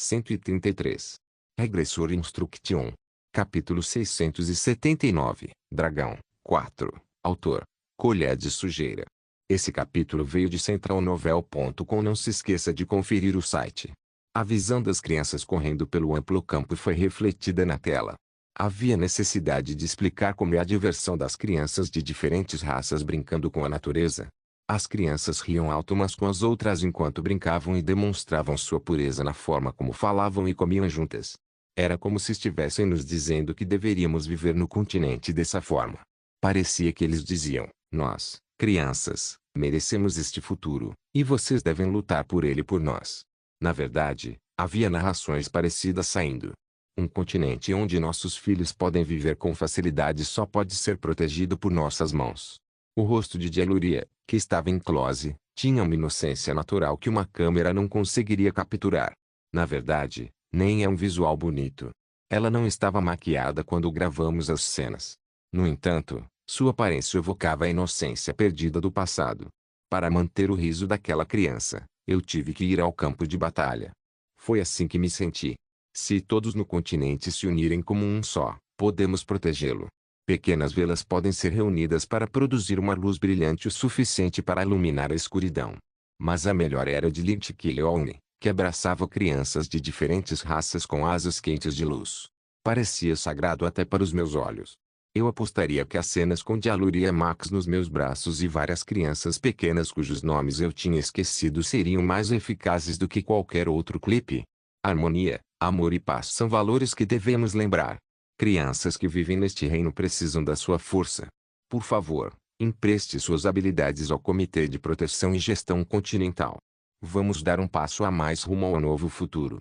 133. Regressor Instruction. Capítulo 679. Dragão. 4. Autor: Colher de Sujeira. Esse capítulo veio de centralnovel.com. Não se esqueça de conferir o site. A visão das crianças correndo pelo amplo campo foi refletida na tela. Havia necessidade de explicar como é a diversão das crianças de diferentes raças brincando com a natureza. As crianças riam alto umas com as outras enquanto brincavam e demonstravam sua pureza na forma como falavam e comiam juntas. Era como se estivessem nos dizendo que deveríamos viver no continente dessa forma. Parecia que eles diziam: nós, crianças, merecemos este futuro, e vocês devem lutar por ele por nós. Na verdade, havia narrações parecidas saindo. Um continente onde nossos filhos podem viver com facilidade só pode ser protegido por nossas mãos. O rosto de Jaluria, que estava em close, tinha uma inocência natural que uma câmera não conseguiria capturar. Na verdade, nem é um visual bonito. Ela não estava maquiada quando gravamos as cenas. No entanto, sua aparência evocava a inocência perdida do passado. Para manter o riso daquela criança, eu tive que ir ao campo de batalha. Foi assim que me senti. Se todos no continente se unirem como um só, podemos protegê-lo. Pequenas velas podem ser reunidas para produzir uma luz brilhante o suficiente para iluminar a escuridão. Mas a melhor era de Lintikileone, que abraçava crianças de diferentes raças com asas quentes de luz. Parecia sagrado até para os meus olhos. Eu apostaria que as cenas com Jaluria Max nos meus braços e várias crianças pequenas cujos nomes eu tinha esquecido seriam mais eficazes do que qualquer outro clipe. Harmonia, amor e paz são valores que devemos lembrar. Crianças que vivem neste reino precisam da sua força. Por favor, empreste suas habilidades ao Comitê de Proteção e Gestão Continental. Vamos dar um passo a mais rumo ao novo futuro.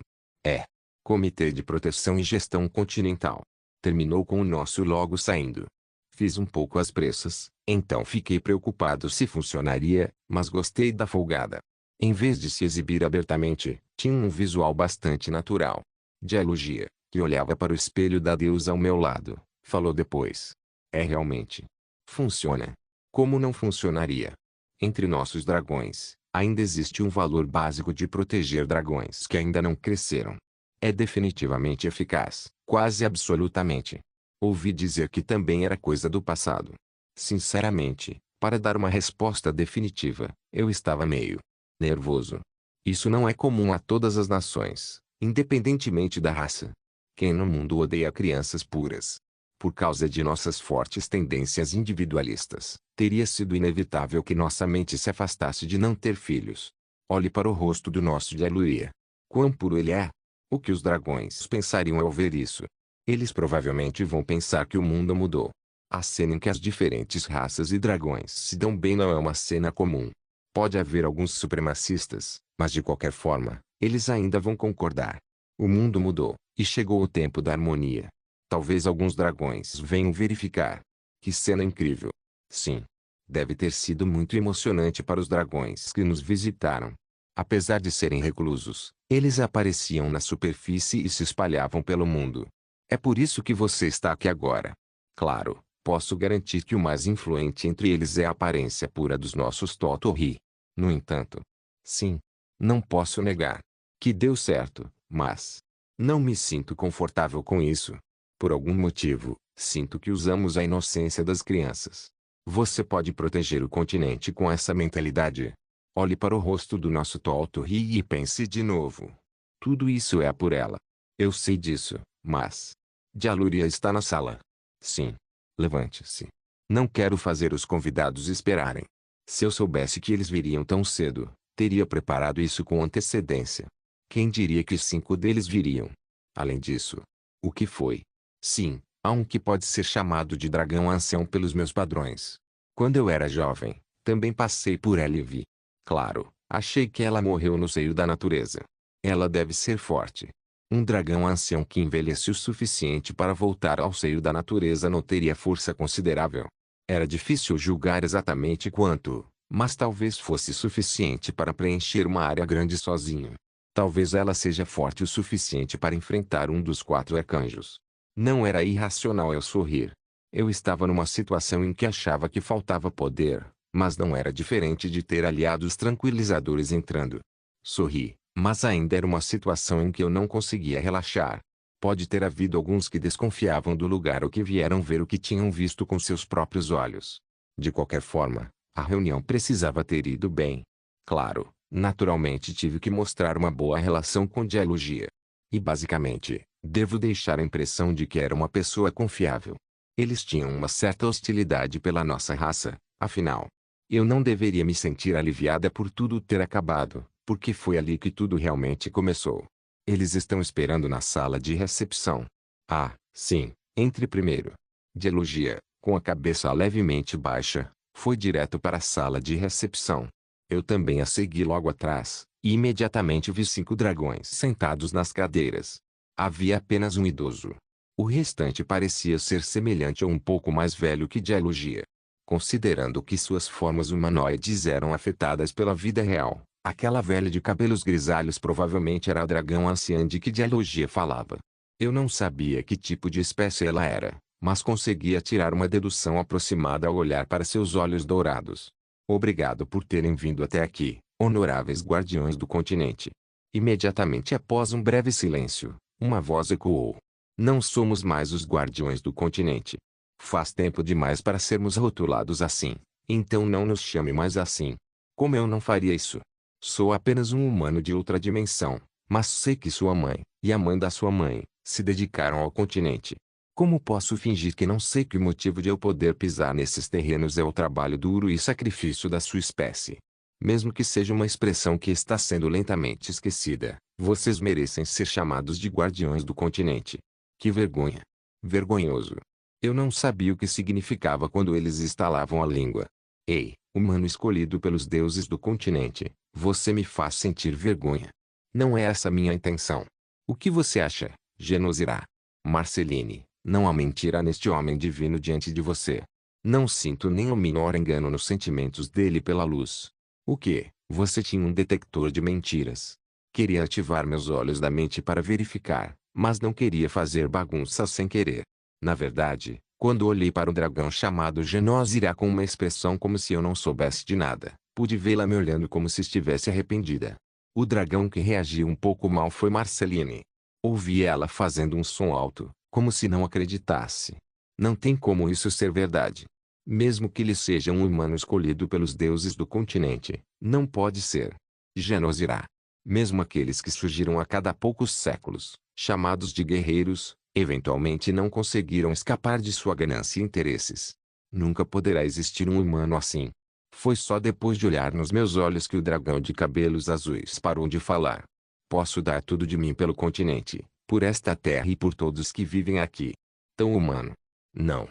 Comitê de Proteção e Gestão Continental. Terminou com o nosso logo saindo. Fiz um pouco às pressas, então fiquei preocupado se funcionaria, mas gostei da folgada. Em vez de se exibir abertamente, tinha um visual bastante natural. Jaluria, que olhava para o espelho da deusa ao meu lado, falou depois: realmente. Funciona. Como não funcionaria? Entre nossos dragões, ainda existe um valor básico de proteger dragões que ainda não cresceram. É definitivamente eficaz, quase absolutamente. Ouvi dizer que também era coisa do passado. Sinceramente, para dar uma resposta definitiva, eu estava meio nervoso. Isso não é comum a todas as nações, independentemente da raça. Quem no mundo odeia crianças puras? Por causa de nossas fortes tendências individualistas, teria sido inevitável que nossa mente se afastasse de não ter filhos. Olhe para o rosto do nosso Jaluria. Quão puro ele é! O que os dragões pensariam ao ver isso? Eles provavelmente vão pensar que o mundo mudou. A cena em que as diferentes raças e dragões se dão bem não é uma cena comum. Pode haver alguns supremacistas, mas de qualquer forma, eles ainda vão concordar. O mundo mudou, e chegou o tempo da harmonia. Talvez alguns dragões venham verificar. Que cena incrível! Sim. Deve ter sido muito emocionante para os dragões que nos visitaram. Apesar de serem reclusos, eles apareciam na superfície e se espalhavam pelo mundo. É por isso que você está aqui agora. Claro, posso garantir que o mais influente entre eles é a aparência pura dos nossos Totori. No entanto, sim, não posso negar que deu certo, mas não me sinto confortável com isso. Por algum motivo, sinto que usamos a inocência das crianças. Você pode proteger o continente com essa mentalidade? Olhe para o rosto do nosso Totori e pense de novo. Tudo isso é por ela. Eu sei disso, mas Jaluria está na sala. Sim. Levante-se. Não quero fazer os convidados esperarem. Se eu soubesse que eles viriam tão cedo, teria preparado isso com antecedência. Quem diria que 5 deles viriam? Além disso, o que foi? Sim, há um que pode ser chamado de dragão ancião pelos meus padrões. Quando eu era jovem, também passei por ela e vi. Claro, achei que ela morreu no seio da natureza. Ela deve ser forte. Um dragão ancião que envelhece o suficiente para voltar ao seio da natureza não teria força considerável. Era difícil julgar exatamente quanto, mas talvez fosse suficiente para preencher uma área grande sozinho. Talvez ela seja forte o suficiente para enfrentar um dos 4 arcanjos. Não era irracional eu sorrir. Eu estava numa situação em que achava que faltava poder, mas não era diferente de ter aliados tranquilizadores entrando. Sorri, Mas ainda era uma situação em que eu não conseguia relaxar. Pode ter havido alguns que desconfiavam do lugar ou que vieram ver o que tinham visto com seus próprios olhos. De qualquer forma, a reunião precisava ter ido bem. Claro, naturalmente tive que mostrar uma boa relação com Dialogia. E basicamente, devo deixar a impressão de que era uma pessoa confiável. Eles tinham uma certa hostilidade pela nossa raça, afinal. Eu não deveria me sentir aliviada por tudo ter acabado, porque foi ali que tudo realmente começou. Eles estão esperando na sala de recepção. Ah, sim, entre primeiro. Dialogia, com a cabeça levemente baixa, foi direto para a sala de recepção. Eu também a segui logo atrás, e imediatamente vi 5 dragões sentados nas cadeiras. Havia apenas um idoso. O restante parecia ser semelhante ou um pouco mais velho que Dialogia. Considerando que suas formas humanoides eram afetadas pela vida real, aquela velha de cabelos grisalhos provavelmente era a dragão anciã de que Dialogia falava. Eu não sabia que tipo de espécie ela era, mas conseguia tirar uma dedução aproximada ao olhar para seus olhos dourados. Obrigado por terem vindo até aqui, honoráveis guardiões do continente. Imediatamente após um breve silêncio, uma voz ecoou. Não somos mais os guardiões do continente. Faz tempo demais para sermos rotulados assim, então não nos chame mais assim. Como eu não faria isso? Sou apenas um humano de outra dimensão, mas sei que sua mãe, e a mãe da sua mãe, se dedicaram ao continente. Como posso fingir que não sei que o motivo de eu poder pisar nesses terrenos é o trabalho duro e sacrifício da sua espécie? Mesmo que seja uma expressão que está sendo lentamente esquecida, vocês merecem ser chamados de guardiões do continente. Que vergonha! Vergonhoso! Eu não sabia o que significava quando eles estalavam a língua. Ei, humano escolhido pelos deuses do continente, você me faz sentir vergonha. Não é essa minha intenção. O que você acha, Genosirá? Marceline, não há mentira neste homem divino diante de você. Não sinto nem o menor engano nos sentimentos dele pela luz. O que? Você tinha um detector de mentiras. Queria ativar meus olhos da mente para verificar, mas não queria fazer bagunça sem querer. Na verdade, quando olhei para o dragão chamado Genosirá com uma expressão como se eu não soubesse de nada, pude vê-la me olhando como se estivesse arrependida. O dragão que reagiu um pouco mal foi Marceline. Ouvi ela fazendo um som alto, como se não acreditasse. Não tem como isso ser verdade. Mesmo que ele seja um humano escolhido pelos deuses do continente, não pode ser. Genosirá. Mesmo aqueles que surgiram a cada poucos séculos, chamados de guerreiros, eventualmente não conseguiram escapar de sua ganância e interesses. Nunca poderá existir um humano assim. Foi só depois de olhar nos meus olhos que o dragão de cabelos azuis parou de falar. Posso dar tudo de mim pelo continente, por esta terra e por todos que vivem aqui. Tão humano. Não.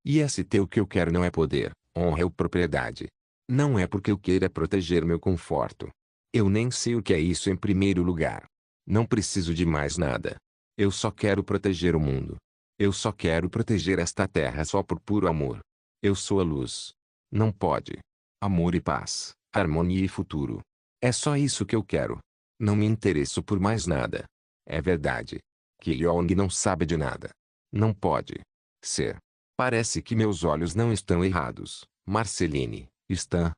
IST o que eu quero não é poder, honra ou propriedade. Não é porque eu queira proteger meu conforto. Eu nem sei o que é isso em primeiro lugar. Não preciso de mais nada. Eu só quero proteger o mundo. Eu só quero proteger esta terra só por puro amor. Eu sou a luz. Não pode. Amor e paz, harmonia e futuro. É só isso que eu quero. Não me interesso por mais nada. É verdade. Kilyoung não sabe de nada. Não pode ser. Parece que meus olhos não estão errados, Marceline, estão.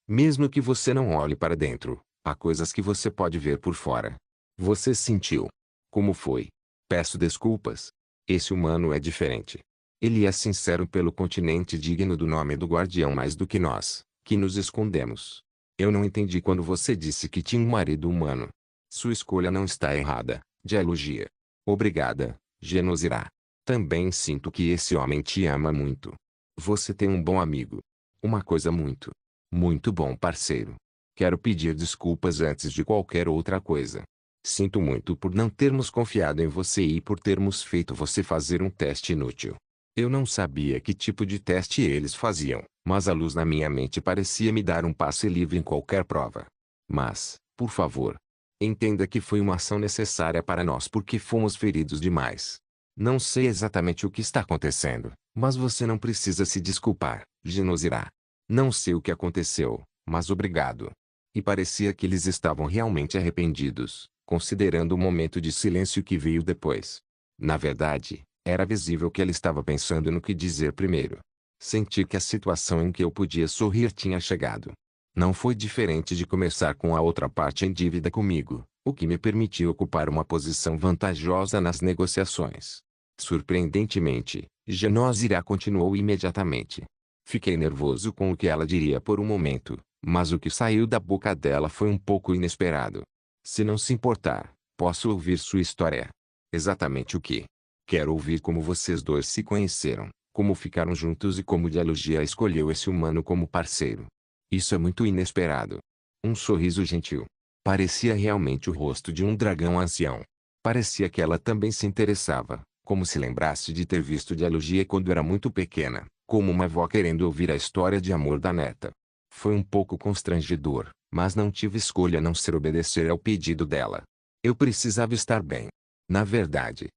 Mesmo que você não olhe para dentro, há coisas que você pode ver por fora. Você sentiu. Como foi? Peço desculpas. Esse humano é diferente. Ele é sincero pelo continente digno do nome do guardião mais do que nós, que nos escondemos. Eu não entendi quando você disse que tinha um marido humano. Sua escolha não está errada, Dialogia. Obrigada, Genosirá. Também sinto que esse homem te ama muito. Você tem um bom amigo. Uma coisa muito, muito bom parceiro. Quero pedir desculpas antes de qualquer outra coisa. Sinto muito por não termos confiado em você e por termos feito você fazer um teste inútil. Eu não sabia que tipo de teste eles faziam, mas a luz na minha mente parecia me dar um passe livre em qualquer prova. Mas, por favor, entenda que foi uma ação necessária para nós porque fomos feridos demais. Não sei exatamente o que está acontecendo, mas você não precisa se desculpar, Genosirá. Não sei o que aconteceu, mas obrigado. E parecia que eles estavam realmente arrependidos, considerando o momento de silêncio que veio depois. Na verdade, era visível que ele estava pensando no que dizer primeiro. Senti que a situação em que eu podia sorrir tinha chegado. Não foi diferente de começar com a outra parte em dívida comigo, o que me permitiu ocupar uma posição vantajosa nas negociações. Surpreendentemente, Genosira continuou imediatamente. Fiquei nervoso com o que ela diria por um momento, mas o que saiu da boca dela foi um pouco inesperado. Se não se importar, posso ouvir sua história. Exatamente o que? Quero ouvir como vocês dois se conheceram, como ficaram juntos e como Dialogia escolheu esse humano como parceiro. Isso é muito inesperado. Um sorriso gentil. Parecia realmente o rosto de um dragão ancião. Parecia que ela também se interessava, como se lembrasse de ter visto Dialogia quando era muito pequena, como uma avó querendo ouvir a história de amor da neta. Foi um pouco constrangedor, mas não tive escolha a não ser obedecer ao pedido dela. Eu precisava estar bem. Na verdade.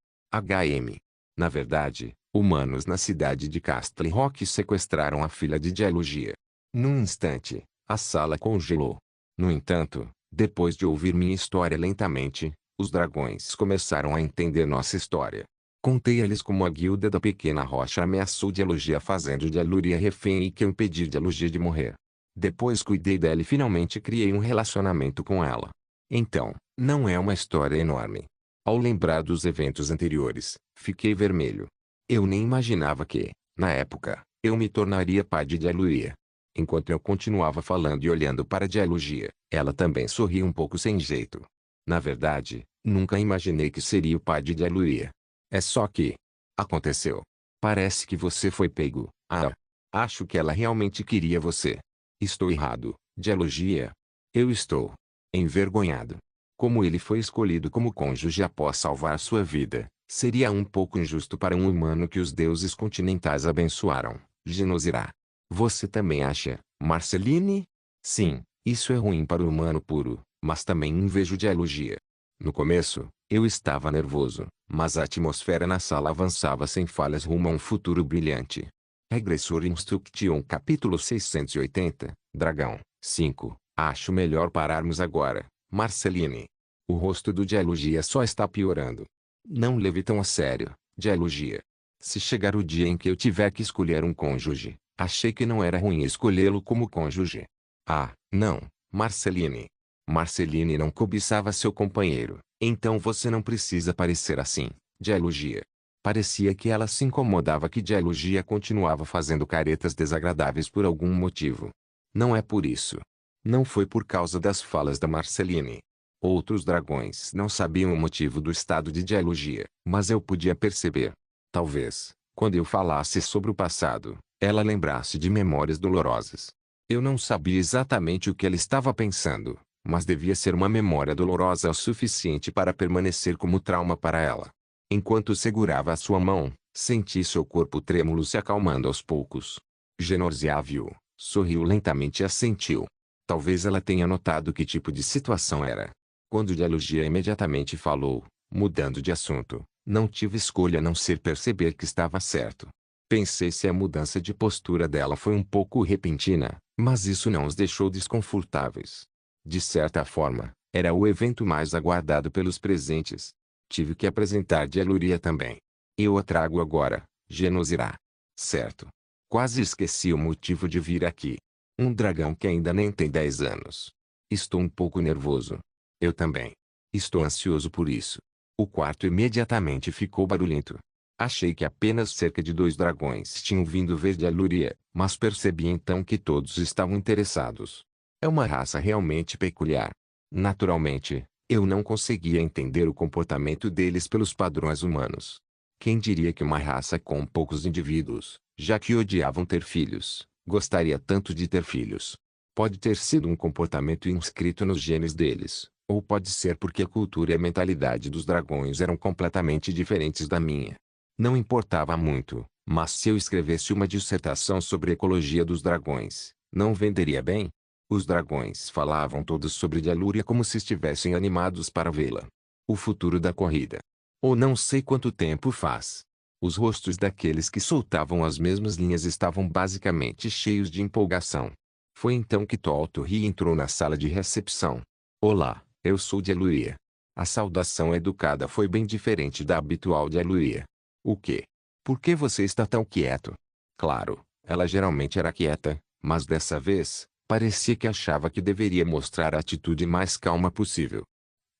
Na verdade, humanos na cidade de Castle Rock sequestraram a filha de Dialogia. Num instante, a sala congelou. No entanto, depois de ouvir minha história lentamente, os dragões começaram a entender nossa história. Contei a eles como a guilda da Pequena Rocha ameaçou Dialogia fazendo Dialogia refém e que eu impedi Dialogia de morrer. Depois cuidei dela e finalmente criei um relacionamento com ela. Então, não é uma história enorme. Ao lembrar dos eventos anteriores, fiquei vermelho. Eu nem imaginava que, na época, eu me tornaria pai de Dialogia. Enquanto eu continuava falando e olhando para Dialogia, ela também sorria um pouco sem jeito. Na verdade, nunca imaginei que seria o pai de Dialogia. É só que aconteceu. Parece que você foi pego. Ah, acho que ela realmente queria você. Estou errado, Dialogia. Eu estou envergonhado. Como ele foi escolhido como cônjuge após salvar sua vida, seria um pouco injusto para um humano que os deuses continentais abençoaram, Genosira. Você também acha, Marceline? Sim, isso é ruim para o humano puro, mas também invejo Dialogia. No começo, eu estava nervoso, mas a atmosfera na sala avançava sem falhas rumo a um futuro brilhante. Regressor Instruction capítulo 680, Dragão, 5. Acho melhor pararmos agora, Marceline. O rosto do Dialogia só está piorando. Não leve tão a sério, Dialogia. Se chegar o dia em que eu tiver que escolher um cônjuge, achei que não era ruim escolhê-lo como cônjuge. Ah, não, Marceline. Marceline não cobiçava seu companheiro, então você não precisa parecer assim, Dialogia. Parecia que ela se incomodava que Dialogia continuava fazendo caretas desagradáveis por algum motivo. Não é por isso. Não foi por causa das falas da Marceline. Outros dragões não sabiam o motivo do estado de Dialogia, mas eu podia perceber. Talvez, quando eu falasse sobre o passado, ela lembrasse de memórias dolorosas. Eu não sabia exatamente o que ela estava pensando, mas devia ser uma memória dolorosa o suficiente para permanecer como trauma para ela. Enquanto segurava a sua mão, senti seu corpo trêmulo se acalmando aos poucos. Genosira viu, sorriu lentamente e assentiu. Talvez ela tenha notado que tipo de situação era. Quando Dialogia imediatamente falou, mudando de assunto, não tive escolha a não ser perceber que estava certo. Pensei se a mudança de postura dela foi um pouco repentina, mas isso não os deixou desconfortáveis. De certa forma, era o evento mais aguardado pelos presentes. Tive que apresentar Dialogia também. Eu a trago agora, Genosira. Certo. Quase esqueci o motivo de vir aqui. Um dragão que ainda nem tem 10 anos. Estou um pouco nervoso. Eu também. Estou ansioso por isso. O quarto imediatamente ficou barulhento. Achei que apenas cerca de 2 dragões tinham vindo ver Dialogia, mas percebi então que todos estavam interessados. É uma raça realmente peculiar. Naturalmente, eu não conseguia entender o comportamento deles pelos padrões humanos. Quem diria que uma raça com poucos indivíduos, já que odiavam ter filhos, gostaria tanto de ter filhos? Pode ter sido um comportamento inscrito nos genes deles, ou pode ser porque a cultura e a mentalidade dos dragões eram completamente diferentes da minha. Não importava muito, mas se eu escrevesse uma dissertação sobre a ecologia dos dragões, não venderia bem? Os dragões falavam todos sobre Dialogia como se estivessem animados para vê-la. O futuro da corrida. Ou não sei quanto tempo faz. Os rostos daqueles que soltavam as mesmas linhas estavam basicamente cheios de empolgação. Foi então que Toltori entrou na sala de recepção. Olá, eu sou Dialogia. A saudação educada foi bem diferente da habitual Dialogia. O quê? Por que você está tão quieto? Claro, ela geralmente era quieta, mas dessa vez, Parecia que achava que deveria mostrar a atitude mais calma possível.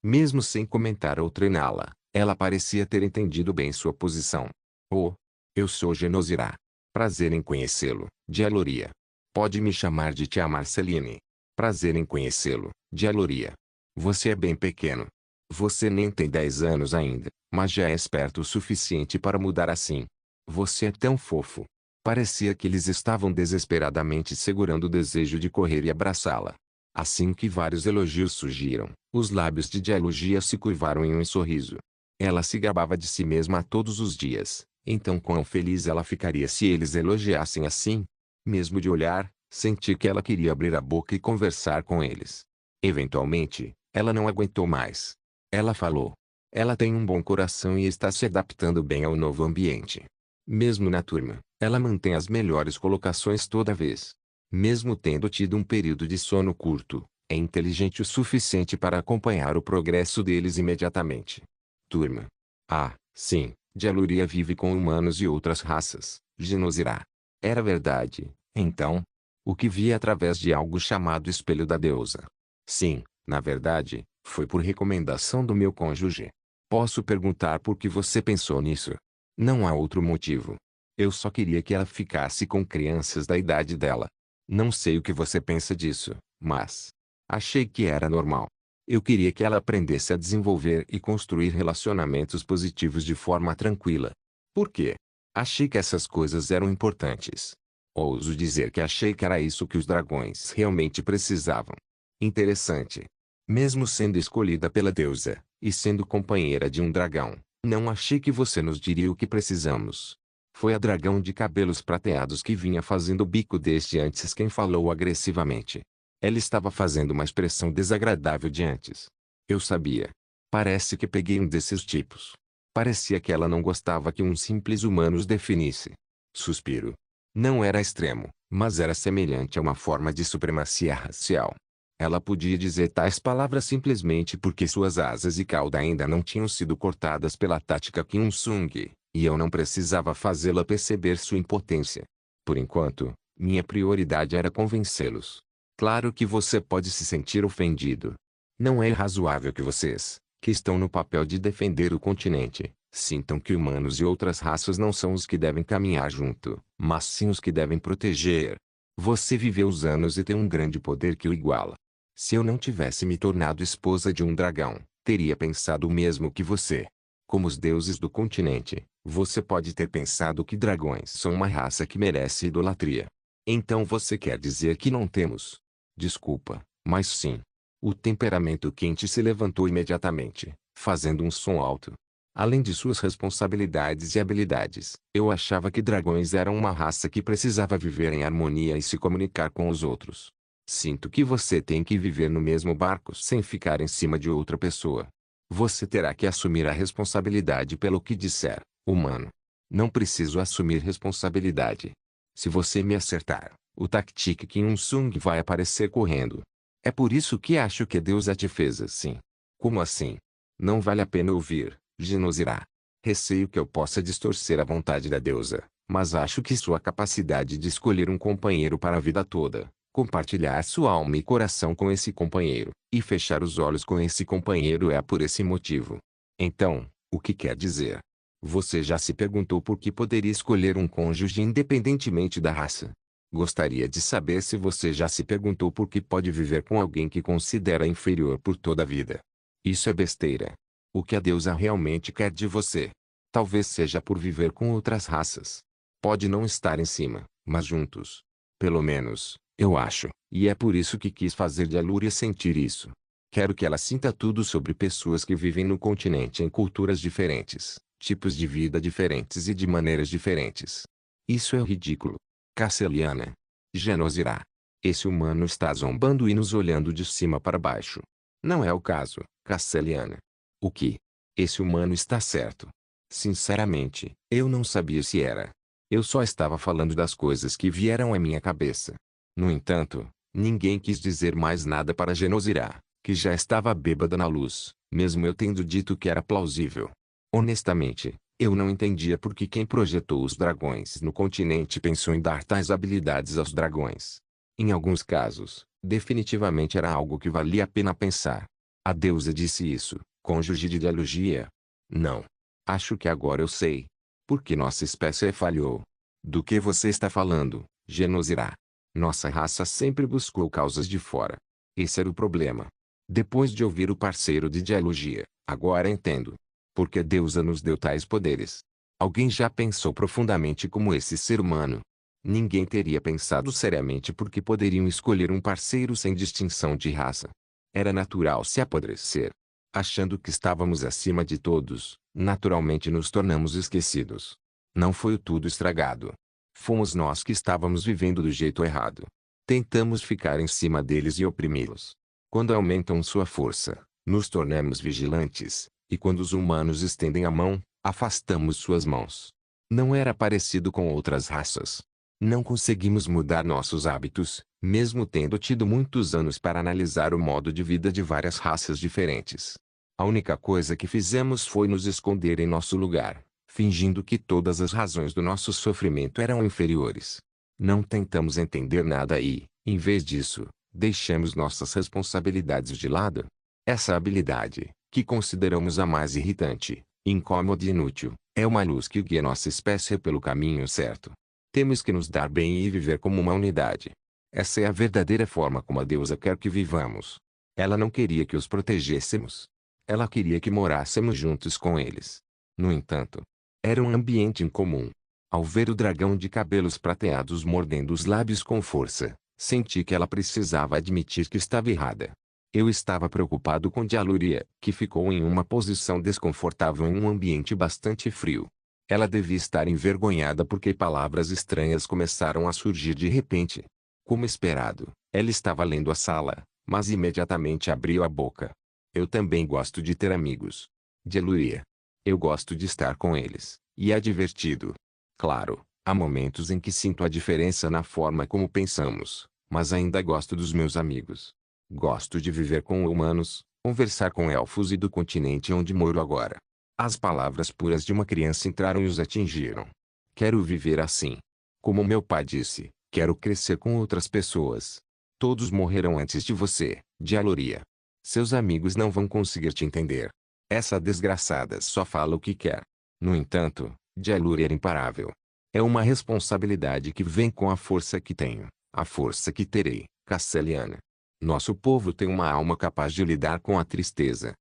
Mesmo sem comentar ou treiná-la, ela parecia ter entendido bem sua posição. Oh, eu sou Genosirá. Prazer em conhecê-lo, Dialoria. Pode me chamar de tia Marceline. Prazer em conhecê-lo, Dialoria. Você é bem pequeno. Você nem tem 10 anos ainda, mas já é esperto o suficiente para mudar assim. Você é tão fofo. Parecia que eles estavam desesperadamente segurando o desejo de correr e abraçá-la. Assim que vários elogios surgiram, os lábios de Dialogia se curvaram em um sorriso. Ela se gabava de si mesma todos os dias, então quão feliz ela ficaria se eles elogiassem assim? Mesmo de olhar, senti que ela queria abrir a boca e conversar com eles. Eventualmente, ela não aguentou mais. Ela falou. Ela tem um bom coração e está se adaptando bem ao novo ambiente. Mesmo na turma, ela mantém as melhores colocações toda vez. Mesmo tendo tido um período de sono curto, é inteligente o suficiente para acompanhar o progresso deles imediatamente. Turma. Ah, sim, Dialoria vive com humanos e outras raças, Genosirá. Era verdade, então? O que via através de algo chamado Espelho da Deusa. Sim, na verdade, foi por recomendação do meu cônjuge. Posso perguntar por que você pensou nisso? Não há outro motivo. Eu só queria que ela ficasse com crianças da idade dela. Não sei o que você pensa disso, mas achei que era normal. Eu queria que ela aprendesse a desenvolver e construir relacionamentos positivos de forma tranquila. Por quê? Achei que essas coisas eram importantes. Ouso dizer que achei que era isso que os dragões realmente precisavam. Interessante. Mesmo sendo escolhida pela deusa, e sendo companheira de um dragão, não achei que você nos diria o que precisamos. Foi a dragão de cabelos prateados que vinha fazendo o bico desde antes quem falou agressivamente. Ela estava fazendo uma expressão desagradável de antes. Eu sabia. Parece que peguei um desses tipos. Parecia que ela não gostava que um simples humano os definisse. Suspiro. Não era extremo, mas era semelhante a uma forma de supremacia racial. Ela podia dizer tais palavras simplesmente porque suas asas e cauda ainda não tinham sido cortadas pela tática Kim Sung, e eu não precisava fazê-la perceber sua impotência. Por enquanto, minha prioridade era convencê-los. Claro que você pode se sentir ofendido. Não é razoável que vocês, que estão no papel de defender o continente, sintam que humanos e outras raças não são os que devem caminhar junto, mas sim os que devem proteger. Você viveu os anos e tem um grande poder que o iguala. Se eu não tivesse me tornado esposa de um dragão, teria pensado o mesmo que você. Como os deuses do continente, você pode ter pensado que dragões são uma raça que merece idolatria. Então você quer dizer que não temos? Desculpa, mas sim. O temperamento quente se levantou imediatamente, fazendo um som alto. Além de suas responsabilidades e habilidades, eu achava que dragões eram uma raça que precisava viver em harmonia e se comunicar com os outros. Sinto que você tem que viver no mesmo barco sem ficar em cima de outra pessoa. Você terá que assumir a responsabilidade pelo que disser, humano. Não preciso assumir responsabilidade. Se você me acertar, o Taktik Kim Sung vai aparecer correndo. É por isso que acho que Deus a te fez assim. Como assim? Não vale a pena ouvir, Genosirá. Receio que eu possa distorcer a vontade da deusa, mas acho que sua capacidade de escolher um companheiro para a vida toda, compartilhar sua alma e coração com esse companheiro, e fechar os olhos com esse companheiro é por esse motivo. Então, o que quer dizer? Você já se perguntou por que poderia escolher um cônjuge independentemente da raça? Gostaria de saber se você já se perguntou por que pode viver com alguém que considera inferior por toda a vida. Isso é besteira. O que a deusa realmente quer de você? Talvez seja por viver com outras raças. Pode não estar em cima, mas juntos. Pelo menos, eu acho, e é por isso que quis fazer de Alúria sentir isso. Quero que ela sinta tudo sobre pessoas que vivem no continente em culturas diferentes, tipos de vida diferentes e de maneiras diferentes. Isso é ridículo. Casseliana. Genosirá. Esse humano está zombando e nos olhando de cima para baixo. Não é o caso, Casseliana. O que? Esse humano está certo. Sinceramente, eu não sabia se era. Eu só estava falando das coisas que vieram à minha cabeça. No entanto, ninguém quis dizer mais nada para Genosirá, que já estava bêbada na luz, mesmo eu tendo dito que era plausível. Honestamente, eu não entendia por que quem projetou os dragões no continente pensou em dar tais habilidades aos dragões. Em alguns casos, definitivamente era algo que valia a pena pensar. A deusa disse isso, cônjuge de dialogia. Não. Acho que agora eu sei. Por que nossa espécie falhou? Do que você está falando, Genosirá? Nossa raça sempre buscou causas de fora. Esse era o problema. Depois de ouvir o parceiro de dialogia, agora entendo. Por que a deusa nos deu tais poderes? Alguém já pensou profundamente como esse ser humano? Ninguém teria pensado seriamente por que poderiam escolher um parceiro sem distinção de raça. Era natural se apodrecer. Achando que estávamos acima de todos, naturalmente nos tornamos esquecidos. Não foi o tudo estragado. Fomos nós que estávamos vivendo do jeito errado. Tentamos ficar em cima deles e oprimi-los. Quando aumentam sua força, nos tornamos vigilantes, e quando os humanos estendem a mão, afastamos suas mãos. Não era parecido com outras raças. Não conseguimos mudar nossos hábitos, mesmo tendo tido muitos anos para analisar o modo de vida de várias raças diferentes. A única coisa que fizemos foi nos esconder em nosso lugar, fingindo que todas as razões do nosso sofrimento eram inferiores. Não tentamos entender nada e, em vez disso, deixamos nossas responsabilidades de lado. Essa habilidade, que consideramos a mais irritante, incômoda e inútil, é uma luz que guia nossa espécie pelo caminho certo. Temos que nos dar bem e viver como uma unidade. Essa é a verdadeira forma como a deusa quer que vivamos. Ela não queria que os protegêssemos. Ela queria que morássemos juntos com eles. No entanto, era um ambiente incomum. Ao ver o dragão de cabelos prateados mordendo os lábios com força, senti que ela precisava admitir que estava errada. Eu estava preocupado com Dialuria, que ficou em uma posição desconfortável em um ambiente bastante frio. Ela devia estar envergonhada porque palavras estranhas começaram a surgir de repente. Como esperado, ela estava lendo a sala, mas imediatamente abriu a boca. Eu também gosto de ter amigos. Dialuria. Eu gosto de estar com eles, e é divertido. Claro, há momentos em que sinto a diferença na forma como pensamos, mas ainda gosto dos meus amigos. Gosto de viver com humanos, conversar com elfos e do continente onde moro agora. As palavras puras de uma criança entraram e os atingiram. Quero viver assim. Como meu pai disse, quero crescer com outras pessoas. Todos morrerão antes de você, Dialoria. Seus amigos não vão conseguir te entender. Essa desgraçada só fala o que quer. No entanto, Dialoria era imparável. É uma responsabilidade que vem com a força que tenho, a força que terei, Casseliana. Nosso povo tem uma alma capaz de lidar com a tristeza.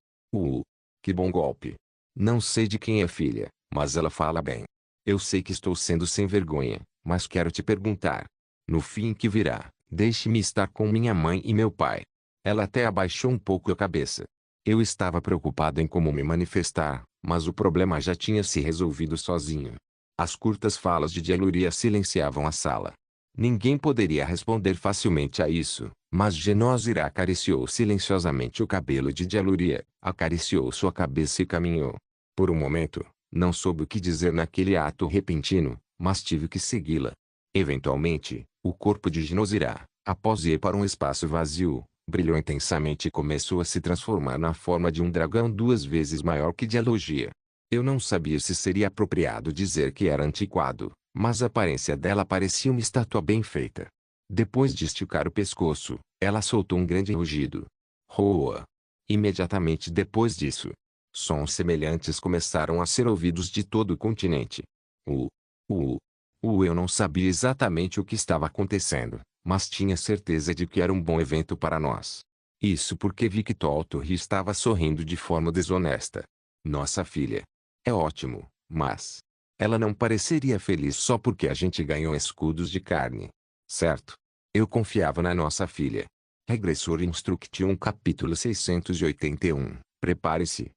Que bom golpe. Não sei de quem é filha, mas ela fala bem. Eu sei que estou sendo sem vergonha, mas quero te perguntar. No fim que virá, deixe-me estar com minha mãe e meu pai. Ela até abaixou um pouco a cabeça. Eu estava preocupado em como me manifestar, mas o problema já tinha se resolvido sozinho. As curtas falas de Dialuria silenciavam a sala. Ninguém poderia responder facilmente a isso, mas Genosirá acariciou silenciosamente o cabelo de Dialuria, acariciou sua cabeça e caminhou. Por um momento, não soube o que dizer naquele ato repentino, mas tive que segui-la. Eventualmente, o corpo de Genosirá, após ir para um espaço vazio, brilhou intensamente e começou a se transformar na forma de um dragão 2 vezes maior que Dialogia. Eu não sabia se seria apropriado dizer que era antiquado, mas a aparência dela parecia uma estátua bem feita. Depois de esticar o pescoço, ela soltou um grande rugido. Roa! Imediatamente depois disso, sons semelhantes começaram a ser ouvidos de todo o continente. Eu não sabia exatamente o que estava acontecendo, mas tinha certeza de que era um bom evento para nós. Isso porque vi que Toltorri estava sorrindo de forma desonesta. Nossa filha. É ótimo, mas ela não pareceria feliz só porque a gente ganhou escudos de carne. Certo? Eu confiava na nossa filha. Regressor Instruction capítulo 681. Prepare-se.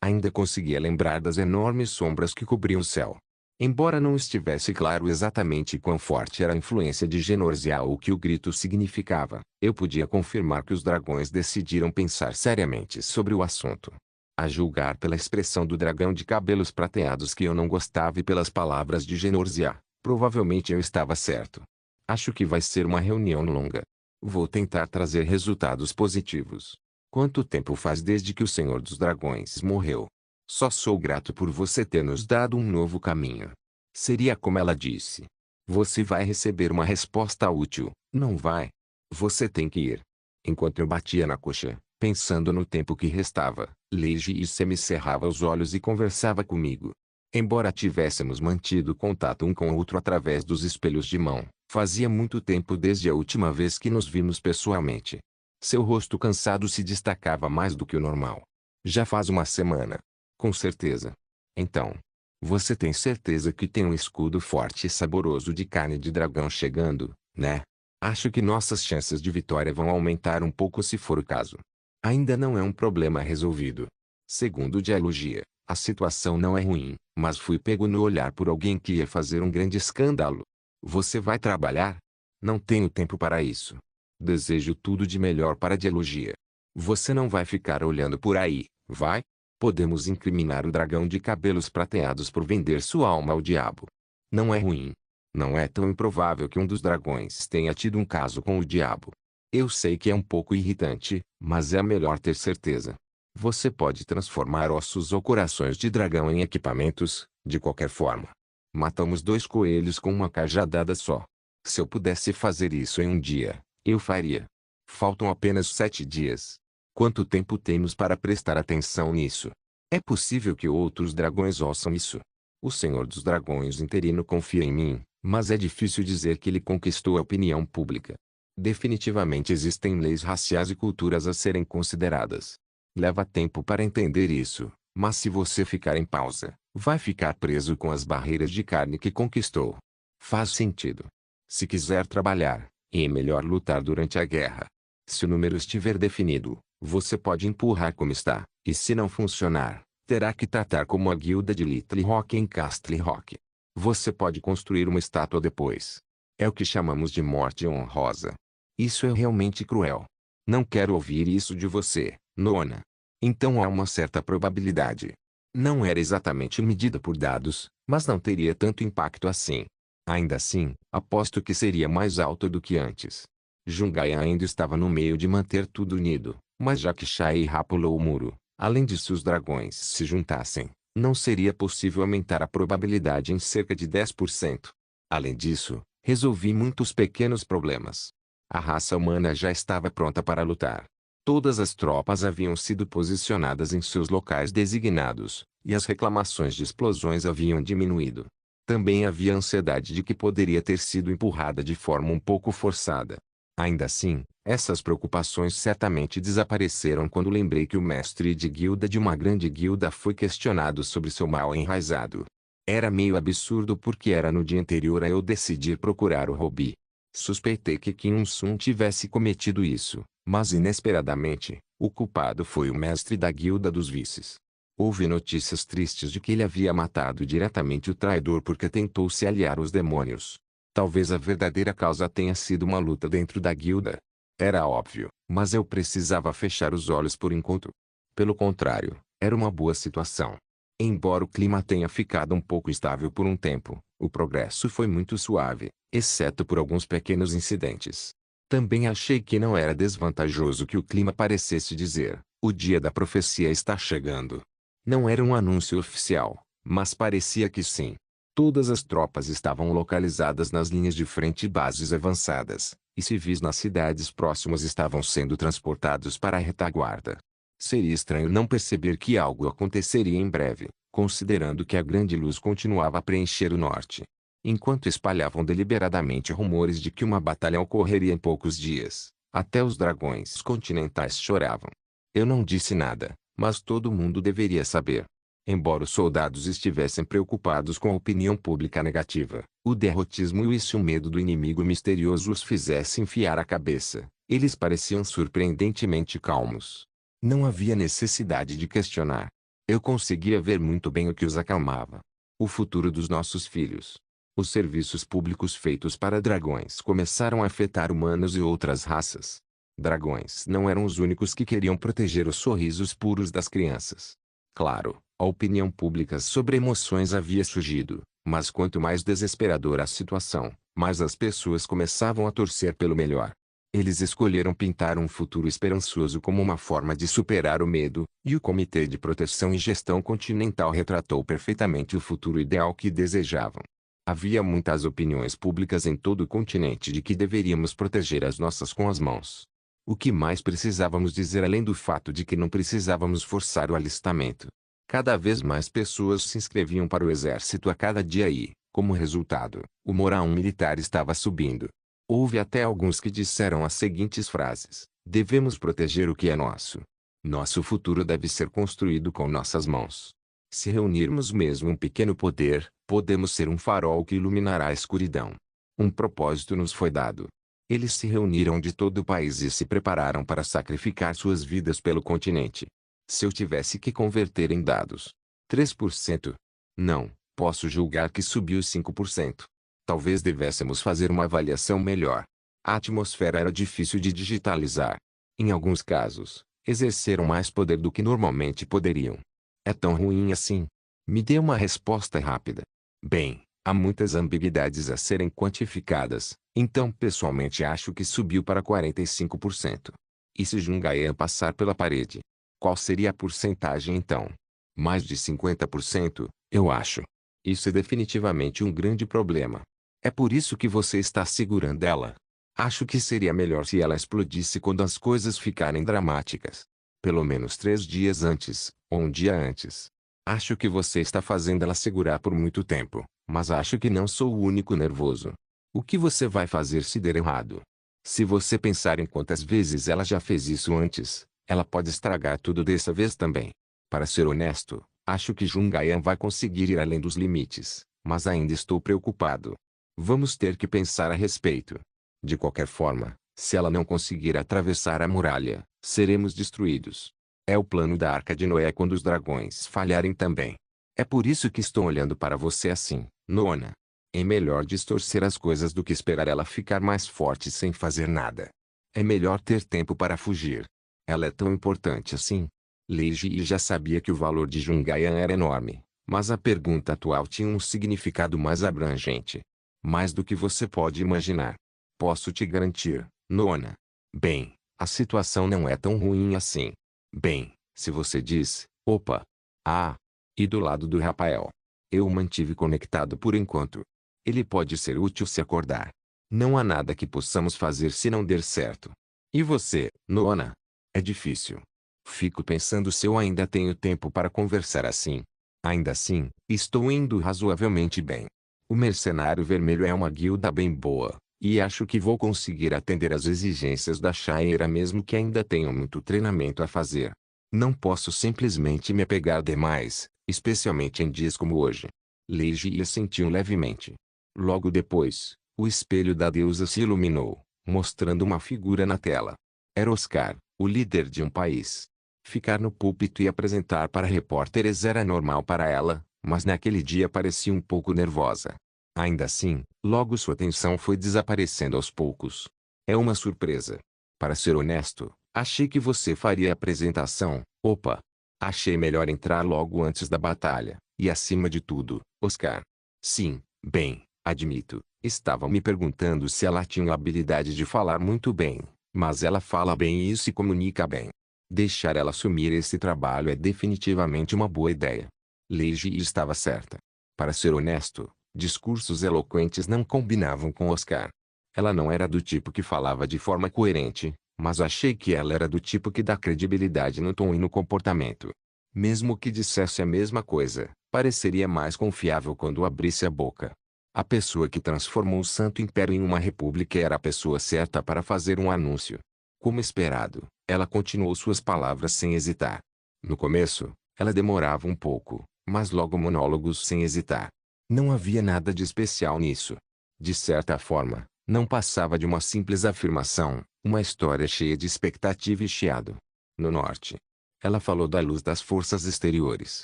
Ainda conseguia lembrar das enormes sombras que cobriam o céu. Embora não estivesse claro exatamente quão forte era a influência de Genorgia ou o que o grito significava, eu podia confirmar que os dragões decidiram pensar seriamente sobre o assunto. A julgar pela expressão do dragão de cabelos prateados que eu não gostava e pelas palavras de Genorgia, provavelmente eu estava certo. Acho que vai ser uma reunião longa. Vou tentar trazer resultados positivos. Quanto tempo faz desde que o Senhor dos Dragões morreu? Só sou grato por você ter nos dado um novo caminho. Seria como ela disse. Você vai receber uma resposta útil, não vai? Você tem que ir. Enquanto eu batia na coxa, pensando no tempo que restava, Leiji me cerrava os olhos e conversava comigo. Embora tivéssemos mantido contato um com o outro através dos espelhos de mão, fazia muito tempo desde a última vez que nos vimos pessoalmente. Seu rosto cansado se destacava mais do que o normal. Já faz uma semana. Com certeza. Então. Você tem certeza que tem um escudo forte e saboroso de carne de dragão chegando, né? Acho que nossas chances de vitória vão aumentar um pouco se for o caso. Ainda não é um problema resolvido. Segundo Dialogia, a situação não é ruim, mas fui pego no olhar por alguém que ia fazer um grande escândalo. Você vai trabalhar? Não tenho tempo para isso. Desejo tudo de melhor para Dialogia. Você não vai ficar olhando por aí, vai? Podemos incriminar o dragão de cabelos prateados por vender sua alma ao diabo. Não é ruim. Não é tão improvável que um dos dragões tenha tido um caso com o diabo. Eu sei que é um pouco irritante, mas é melhor ter certeza. Você pode transformar ossos ou corações de dragão em equipamentos, de qualquer forma. Matamos 2 coelhos com uma cajadada só. Se eu pudesse fazer isso em um dia, eu faria. Faltam apenas 7 dias. Quanto tempo temos para prestar atenção nisso? É possível que outros dragões ouçam isso. O Senhor dos Dragões interino confia em mim, mas é difícil dizer que ele conquistou a opinião pública. Definitivamente existem leis raciais e culturas a serem consideradas. Leva tempo para entender isso, mas se você ficar em pausa, vai ficar preso com as barreiras de carne que conquistou. Faz sentido. Se quiser trabalhar, é melhor lutar durante a guerra. Se o número estiver definido, você pode empurrar como está, e se não funcionar, terá que tratar como a guilda de Little Rock em Castle Rock. Você pode construir uma estátua depois. É o que chamamos de morte honrosa. Isso é realmente cruel. Não quero ouvir isso de você, Nona. Então há uma certa probabilidade. Não era exatamente medida por dados, mas não teria tanto impacto assim. Ainda assim, aposto que seria mais alto do que antes. Jungai ainda estava no meio de manter tudo unido, mas já que Shai-Ra pulou o muro, além de se os dragões se juntassem, não seria possível aumentar a probabilidade em cerca de 10%. Além disso, resolvi muitos pequenos problemas. A raça humana já estava pronta para lutar. Todas as tropas haviam sido posicionadas em seus locais designados, e as reclamações de explosões haviam diminuído. Também havia ansiedade de que poderia ter sido empurrada de forma um pouco forçada. Ainda assim, essas preocupações certamente desapareceram quando lembrei que o mestre de guilda de uma grande guilda foi questionado sobre seu mal enraizado. Era meio absurdo porque era no dia anterior a eu decidir procurar o Robi. Suspeitei que Kim Un-sun tivesse cometido isso, mas inesperadamente, o culpado foi o mestre da guilda dos vices. Houve notícias tristes de que ele havia matado diretamente o traidor porque tentou se aliar aos demônios. Talvez a verdadeira causa tenha sido uma luta dentro da guilda. Era óbvio, mas eu precisava fechar os olhos por enquanto. Pelo contrário, era uma boa situação. Embora o clima tenha ficado um pouco instável por um tempo, o progresso foi muito suave, exceto por alguns pequenos incidentes. Também achei que não era desvantajoso que o clima parecesse dizer: o dia da profecia está chegando. Não era um anúncio oficial, mas parecia que sim. Todas as tropas estavam localizadas nas linhas de frente e bases avançadas, e civis nas cidades próximas estavam sendo transportados para a retaguarda. Seria estranho não perceber que algo aconteceria em breve, considerando que a grande luz continuava a preencher o norte. Enquanto espalhavam deliberadamente rumores de que uma batalha ocorreria em poucos dias, até os dragões continentais choravam. Eu não disse nada, mas todo mundo deveria saber. Embora os soldados estivessem preocupados com a opinião pública negativa, o derrotismo e o medo do inimigo misterioso os fizesse enfiar a cabeça, eles pareciam surpreendentemente calmos. Não havia necessidade de questionar. Eu conseguia ver muito bem o que os acalmava. O futuro dos nossos filhos. Os serviços públicos feitos para dragões começaram a afetar humanos e outras raças. Dragões não eram os únicos que queriam proteger os sorrisos puros das crianças. Claro, a opinião pública sobre emoções havia surgido, mas quanto mais desesperadora a situação, mais as pessoas começavam a torcer pelo melhor. Eles escolheram pintar um futuro esperançoso como uma forma de superar o medo, e o Comitê de Proteção e Gestão Continental retratou perfeitamente o futuro ideal que desejavam. Havia muitas opiniões públicas em todo o continente de que deveríamos proteger as nossas com as mãos. O que mais precisávamos dizer além do fato de que não precisávamos forçar o alistamento? Cada vez mais pessoas se inscreviam para o exército a cada dia e, como resultado, o moral militar estava subindo. Houve até alguns que disseram as seguintes frases: devemos proteger o que é nosso. Nosso futuro deve ser construído com nossas mãos. Se reunirmos mesmo um pequeno poder, podemos ser um farol que iluminará a escuridão. Um propósito nos foi dado. Eles se reuniram de todo o país e se prepararam para sacrificar suas vidas pelo continente. Se eu tivesse que converter em dados, 3%. Não, posso julgar que subiu 5%. Talvez devêssemos fazer uma avaliação melhor. A atmosfera era difícil de digitalizar. Em alguns casos, exerceram mais poder do que normalmente poderiam. É tão ruim assim? Me dê uma resposta rápida. Bem, há muitas ambiguidades a serem quantificadas, então pessoalmente acho que subiu para 45%. E se Jungayan passar pela parede? Qual seria a porcentagem então? Mais de 50%, eu acho. Isso é definitivamente um grande problema. É por isso que você está segurando ela. Acho que seria melhor se ela explodisse quando as coisas ficarem dramáticas. Pelo menos 3 dias antes, ou um dia antes. Acho que você está fazendo ela segurar por muito tempo, mas acho que não sou o único nervoso. O que você vai fazer se der errado? Se você pensar em quantas vezes ela já fez isso antes, ela pode estragar tudo dessa vez também. Para ser honesto, acho que Jungayan vai conseguir ir além dos limites, mas ainda estou preocupado. Vamos ter que pensar a respeito. De qualquer forma, se ela não conseguir atravessar a muralha, seremos destruídos. É o plano da Arca de Noé quando os dragões falharem também. É por isso que estou olhando para você assim, Nona. É melhor distorcer as coisas do que esperar ela ficar mais forte sem fazer nada. É melhor ter tempo para fugir. Ela é tão importante assim. Lei Ji já sabia que o valor de Jungayan era enorme, mas a pergunta atual tinha um significado mais abrangente. Mais do que você pode imaginar. Posso te garantir, Nona. Bem, a situação não é tão ruim assim. Bem, se você diz, opa. Ah. E do lado do Rafael. Eu o mantive conectado por enquanto. Ele pode ser útil se acordar. Não há nada que possamos fazer se não der certo. E você, Nona? É difícil. Fico pensando se eu ainda tenho tempo para conversar assim. Ainda assim, estou indo razoavelmente bem. O Mercenário Vermelho é uma guilda bem boa, e acho que vou conseguir atender às exigências da Shayera mesmo que ainda tenham muito treinamento a fazer. Não posso simplesmente me apegar demais, especialmente em dias como hoje. Lei Ji sentiu levemente. Logo depois, o espelho da deusa se iluminou, mostrando uma figura na tela. Era Oscar, o líder de um país. Ficar no púlpito e apresentar para repórteres era normal para ela, mas naquele dia parecia um pouco nervosa. Ainda assim, logo sua atenção foi desaparecendo aos poucos. É uma surpresa. Para ser honesto, achei que você faria a apresentação. Opa! Achei melhor entrar logo antes da batalha, e acima de tudo, Oscar. Sim, bem, admito, estavam me perguntando se ela tinha a habilidade de falar muito bem, mas ela fala bem e se comunica bem. Deixar ela assumir esse trabalho é definitivamente uma boa ideia. Lei Ji estava certa. Para ser honesto, discursos eloquentes não combinavam com Oscar. Ela não era do tipo que falava de forma coerente, mas achei que ela era do tipo que dá credibilidade no tom e no comportamento. Mesmo que dissesse a mesma coisa, pareceria mais confiável quando abrisse a boca. A pessoa que transformou o Santo Império em uma república era a pessoa certa para fazer um anúncio. Como esperado, ela continuou suas palavras sem hesitar. No começo, ela demorava um pouco, mas logo monólogos sem hesitar. Não havia nada de especial nisso. De certa forma, não passava de uma simples afirmação, uma história cheia de expectativa e chiado. No norte, ela falou da luz das forças exteriores.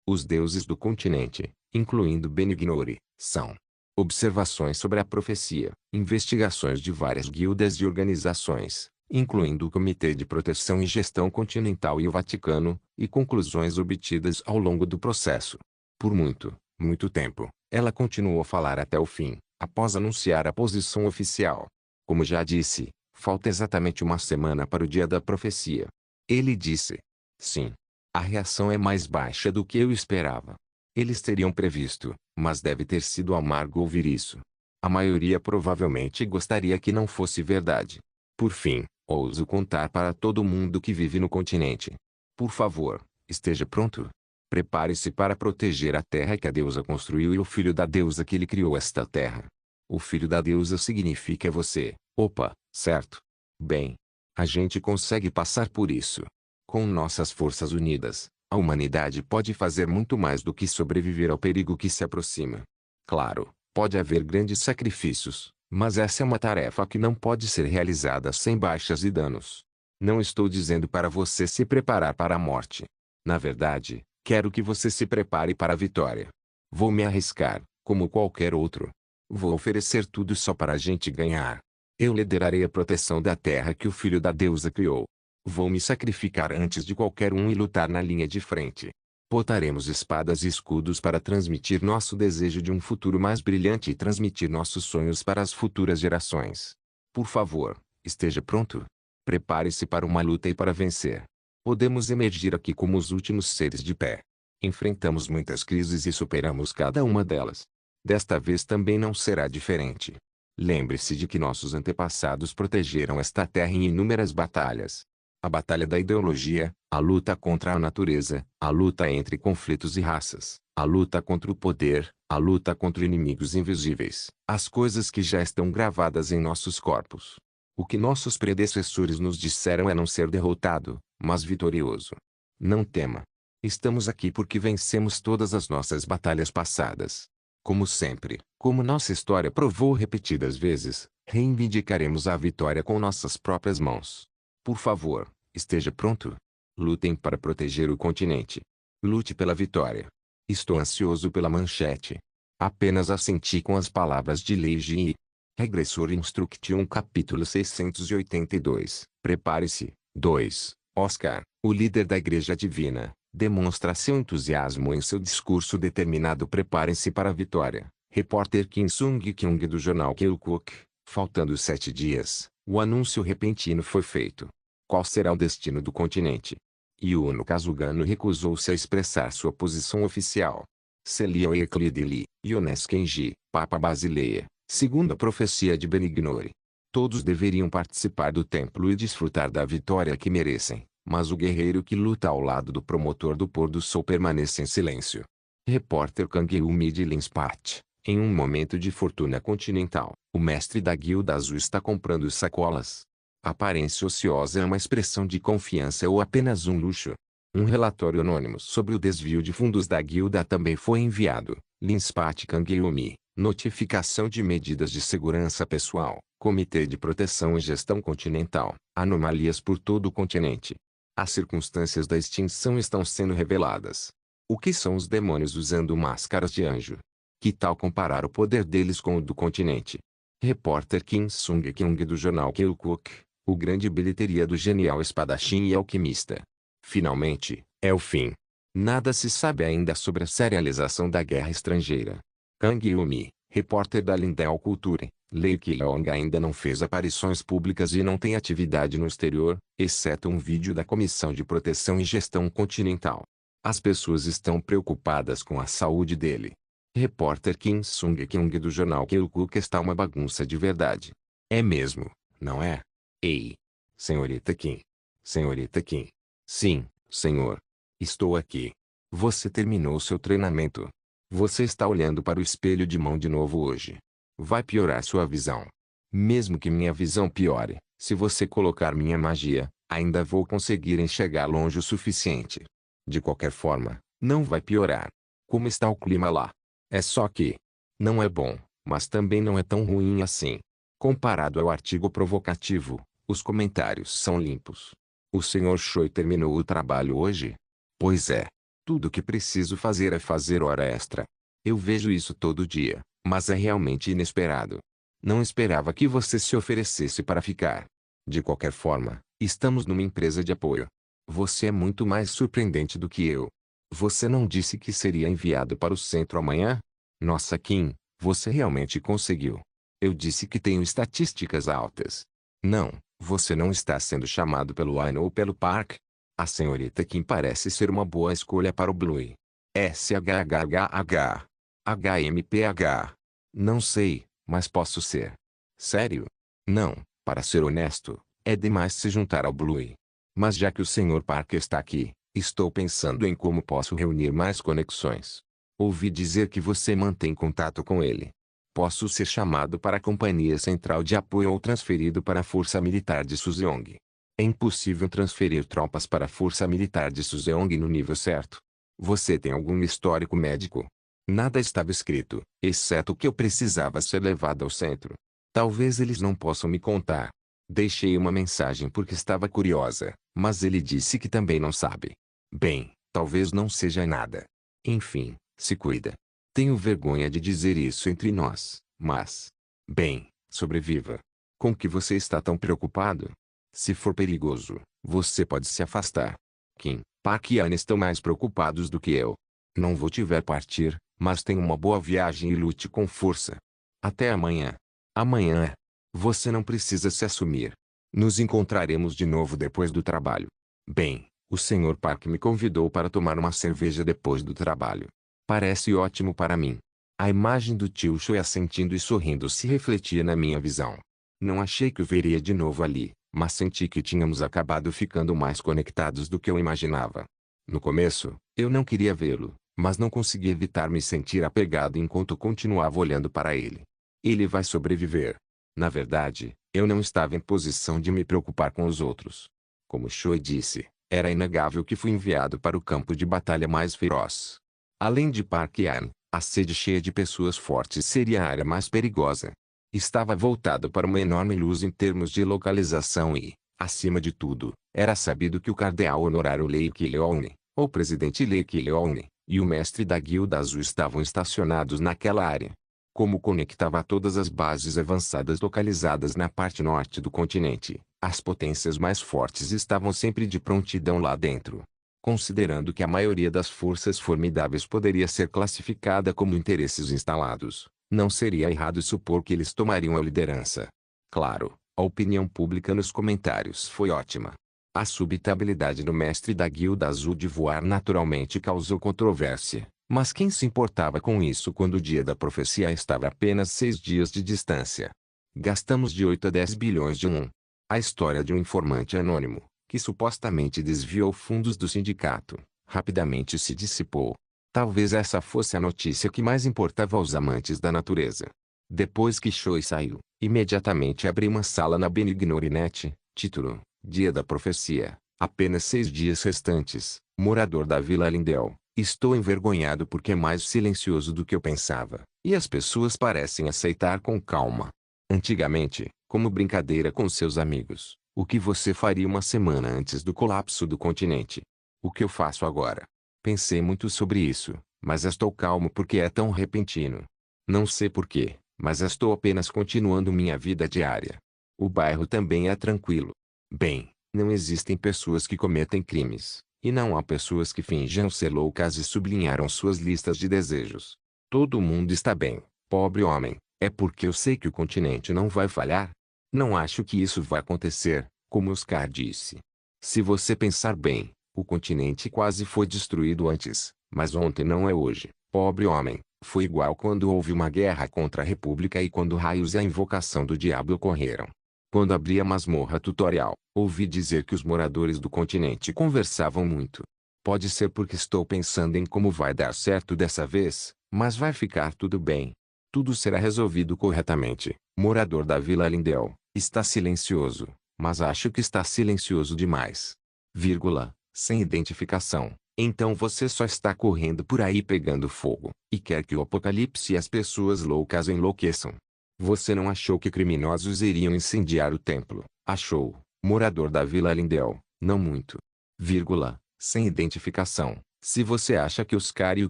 Os deuses do continente, incluindo Benignori, são. Observações sobre a profecia, investigações de várias guildas e organizações, incluindo o Comitê de Proteção e Gestão Continental e o Vaticano, e conclusões obtidas ao longo do processo. Por muito, muito tempo, ela continuou a falar até o fim, após anunciar a posição oficial. Como já disse, falta exatamente uma semana para o dia da profecia. Ele disse. Sim. A reação é mais baixa do que eu esperava. Eles teriam previsto, mas deve ter sido amargo ouvir isso. A maioria provavelmente gostaria que não fosse verdade. Por fim, ouso contar para todo mundo que vive no continente. Por favor, esteja pronto. Prepare-se para proteger a terra que a deusa construiu e o filho da deusa que lhe criou esta terra. O filho da deusa significa você. Opa, certo? Bem, a gente consegue passar por isso. Com nossas forças unidas, a humanidade pode fazer muito mais do que sobreviver ao perigo que se aproxima. Claro, pode haver grandes sacrifícios, mas essa é uma tarefa que não pode ser realizada sem baixas e danos. Não estou dizendo para você se preparar para a morte. Na verdade, quero que você se prepare para a vitória. Vou me arriscar, como qualquer outro. Vou oferecer tudo só para a gente ganhar. Eu liderarei a proteção da terra que o filho da deusa criou. Vou me sacrificar antes de qualquer um e lutar na linha de frente. Botaremos espadas e escudos para transmitir nosso desejo de um futuro mais brilhante e transmitir nossos sonhos para as futuras gerações. Por favor, esteja pronto. Prepare-se para uma luta e para vencer. Podemos emergir aqui como os últimos seres de pé. Enfrentamos muitas crises e superamos cada uma delas. Desta vez também não será diferente. Lembre-se de que nossos antepassados protegeram esta terra em inúmeras batalhas. A batalha da ideologia, a luta contra a natureza, a luta entre conflitos e raças, a luta contra o poder, a luta contra inimigos invisíveis, as coisas que já estão gravadas em nossos corpos. O que nossos predecessores nos disseram é não ser derrotado, mas vitorioso. Não tema. Estamos aqui porque vencemos todas as nossas batalhas passadas. Como sempre, como nossa história provou repetidas vezes, reivindicaremos a vitória com nossas próprias mãos. Por favor, esteja pronto. Lutem para proteger o continente. Lute pela vitória. Estou ansioso pela manchete. Apenas assenti com as palavras de Leiji e Regressor Instruction capítulo 682. Prepare-se. 2. Oscar, o líder da Igreja Divina, demonstra seu entusiasmo em seu discurso determinado. Preparem-se para a vitória. Repórter Kim Sung-kyung do jornal Keokuk. Faltando 7 dias, o anúncio repentino foi feito. Qual será o destino do continente? Yuno Kazugano recusou-se a expressar sua posição oficial. Celio Euclide Yones Kenji, Papa Basileia, segundo a profecia de Benignore. Todos deveriam participar do templo e desfrutar da vitória que merecem, mas o guerreiro que luta ao lado do promotor do pôr do sol permanece em silêncio. Repórter Kang Eumi de Linspat. Em um momento de fortuna continental, o mestre da Guilda Azul está comprando sacolas. Aparência ociosa é uma expressão de confiança ou apenas um luxo? Um relatório anônimo sobre o desvio de fundos da Guilda também foi enviado. Linspat Kangyeomi, notificação de medidas de segurança pessoal, Comitê de Proteção e Gestão Continental, anomalias por todo o continente. As circunstâncias da extinção estão sendo reveladas. O que são os demônios usando máscaras de anjo? Que tal comparar o poder deles com o do continente? Repórter Kim Sung-kyung do jornal Keokuk, o grande bilheteria do genial espadachim e alquimista. Finalmente, é o fim. Nada se sabe ainda sobre a serialização da guerra estrangeira. Kang Yumi, repórter da Lindell Culture, Lei Kyong ainda não fez aparições públicas e não tem atividade no exterior, exceto um vídeo da Comissão de Proteção e Gestão Continental. As pessoas estão preocupadas com a saúde dele. Repórter Kim Sung-kyung do jornal Keokuk está uma bagunça de verdade. É mesmo, não é? Ei! Senhorita Kim. Senhorita Kim. Sim, senhor. Estou aqui. Você terminou seu treinamento. Você está olhando para o espelho de mão de novo hoje. Vai piorar sua visão. Mesmo que minha visão piore, se você colocar minha magia, ainda vou conseguir enxergar longe o suficiente. De qualquer forma, não vai piorar. Como está o clima lá? É só que não é bom, mas também não é tão ruim assim. Comparado ao artigo provocativo, os comentários são limpos. O Sr. Choi terminou o trabalho hoje? Pois é. Tudo o que preciso fazer é fazer hora extra. Eu vejo isso todo dia, mas é realmente inesperado. Não esperava que você se oferecesse para ficar. De qualquer forma, estamos numa empresa de apoio. Você é muito mais surpreendente do que eu. Você não disse que seria enviado para o centro amanhã? Nossa, Kim, você realmente conseguiu. Eu disse que tenho estatísticas altas. Não, você não está sendo chamado pelo Aino ou pelo Park. A senhorita Kim parece ser uma boa escolha para o Blue. SHHH. HMPH. Não sei, mas posso ser. Sério? Não, para ser honesto, é demais se juntar ao Blue. Mas já que o Sr. Parker está aqui, estou pensando em como posso reunir mais conexões. Ouvi dizer que você mantém contato com ele. Posso ser chamado para a Companhia Central de Apoio ou transferido para a Força Militar de Suzeong. É impossível transferir tropas para a Força Militar de Suzeong no nível certo. Você tem algum histórico médico? Nada estava escrito, exceto que eu precisava ser levado ao centro. Talvez eles não possam me contar. Deixei uma mensagem porque estava curiosa, mas ele disse que também não sabe. Bem, talvez não seja nada. Enfim, se cuida. Tenho vergonha de dizer isso entre nós, mas... Bem, sobreviva. Com que você está tão preocupado? Se for perigoso, você pode se afastar. Kim, Park e Anne estão mais preocupados do que eu. Não vou te ver partir, mas tenha uma boa viagem e lute com força. Até amanhã. Amanhã. Você não precisa se assumir. Nos encontraremos de novo depois do trabalho. Bem, o Sr. Park me convidou para tomar uma cerveja depois do trabalho. Parece ótimo para mim. A imagem do tio Choi assentindo e sorrindo se refletia na minha visão. Não achei que o veria de novo ali, mas senti que tínhamos acabado ficando mais conectados do que eu imaginava. No começo, eu não queria vê-lo, mas não consegui evitar me sentir apegado enquanto continuava olhando para ele. Ele vai sobreviver. Na verdade, eu não estava em posição de me preocupar com os outros. Como Choi disse, era inegável que fui enviado para o campo de batalha mais feroz. Além de Park Yan, a sede cheia de pessoas fortes seria a área mais perigosa. Estava voltado para uma enorme luz em termos de localização e, acima de tudo, era sabido que o cardeal honorário Lei Kileone, ou presidente Lei Kileone, e o mestre da Guilda Azul estavam estacionados naquela área. Como conectava todas as bases avançadas localizadas na parte norte do continente, as potências mais fortes estavam sempre de prontidão lá dentro. Considerando que a maioria das forças formidáveis poderia ser classificada como interesses instalados, não seria errado supor que eles tomariam a liderança. Claro, a opinião pública nos comentários foi ótima. A súbita habilidade do mestre da Guilda Azul de voar naturalmente causou controvérsia, mas quem se importava com isso quando o dia da profecia estava a apenas 6 dias de distância? Gastamos de 8 a 10 bilhões de won. A história de um informante anônimo, que supostamente desviou fundos do sindicato, rapidamente se dissipou. Talvez essa fosse a notícia que mais importava aos amantes da natureza. Depois que Choi saiu, imediatamente abri uma sala na Benignorinet, título, Dia da Profecia, apenas 6 dias restantes, morador da Vila Lindell. Estou envergonhado porque é mais silencioso do que eu pensava, e as pessoas parecem aceitar com calma. Antigamente, como brincadeira com seus amigos, o que você faria uma semana antes do colapso do continente? O que eu faço agora? Pensei muito sobre isso, mas estou calmo porque é tão repentino. Não sei porquê, mas estou apenas continuando minha vida diária. O bairro também é tranquilo. Bem, não existem pessoas que cometem crimes, e não há pessoas que fingem ser loucas e sublinharam suas listas de desejos. Todo mundo está bem, pobre homem, é porque eu sei que o continente não vai falhar. Não acho que isso vai acontecer, como Oscar disse. Se você pensar bem, o continente quase foi destruído antes, mas ontem não é hoje, pobre homem. Foi igual quando houve uma guerra contra a República e quando raios e a invocação do diabo ocorreram. Quando abri a masmorra tutorial, ouvi dizer que os moradores do continente conversavam muito. Pode ser porque estou pensando em como vai dar certo dessa vez, mas vai ficar tudo bem. Tudo será resolvido corretamente. Morador da Vila Lindell, está silencioso, mas acho que está silencioso demais. Vírgula, sem identificação. Então você só está correndo por aí pegando fogo, e quer que o apocalipse e as pessoas loucas enlouqueçam. Você não achou que criminosos iriam incendiar o templo, achou, morador da Vila Lindell, não muito. Vírgula, sem identificação. Se você acha que Oscar e o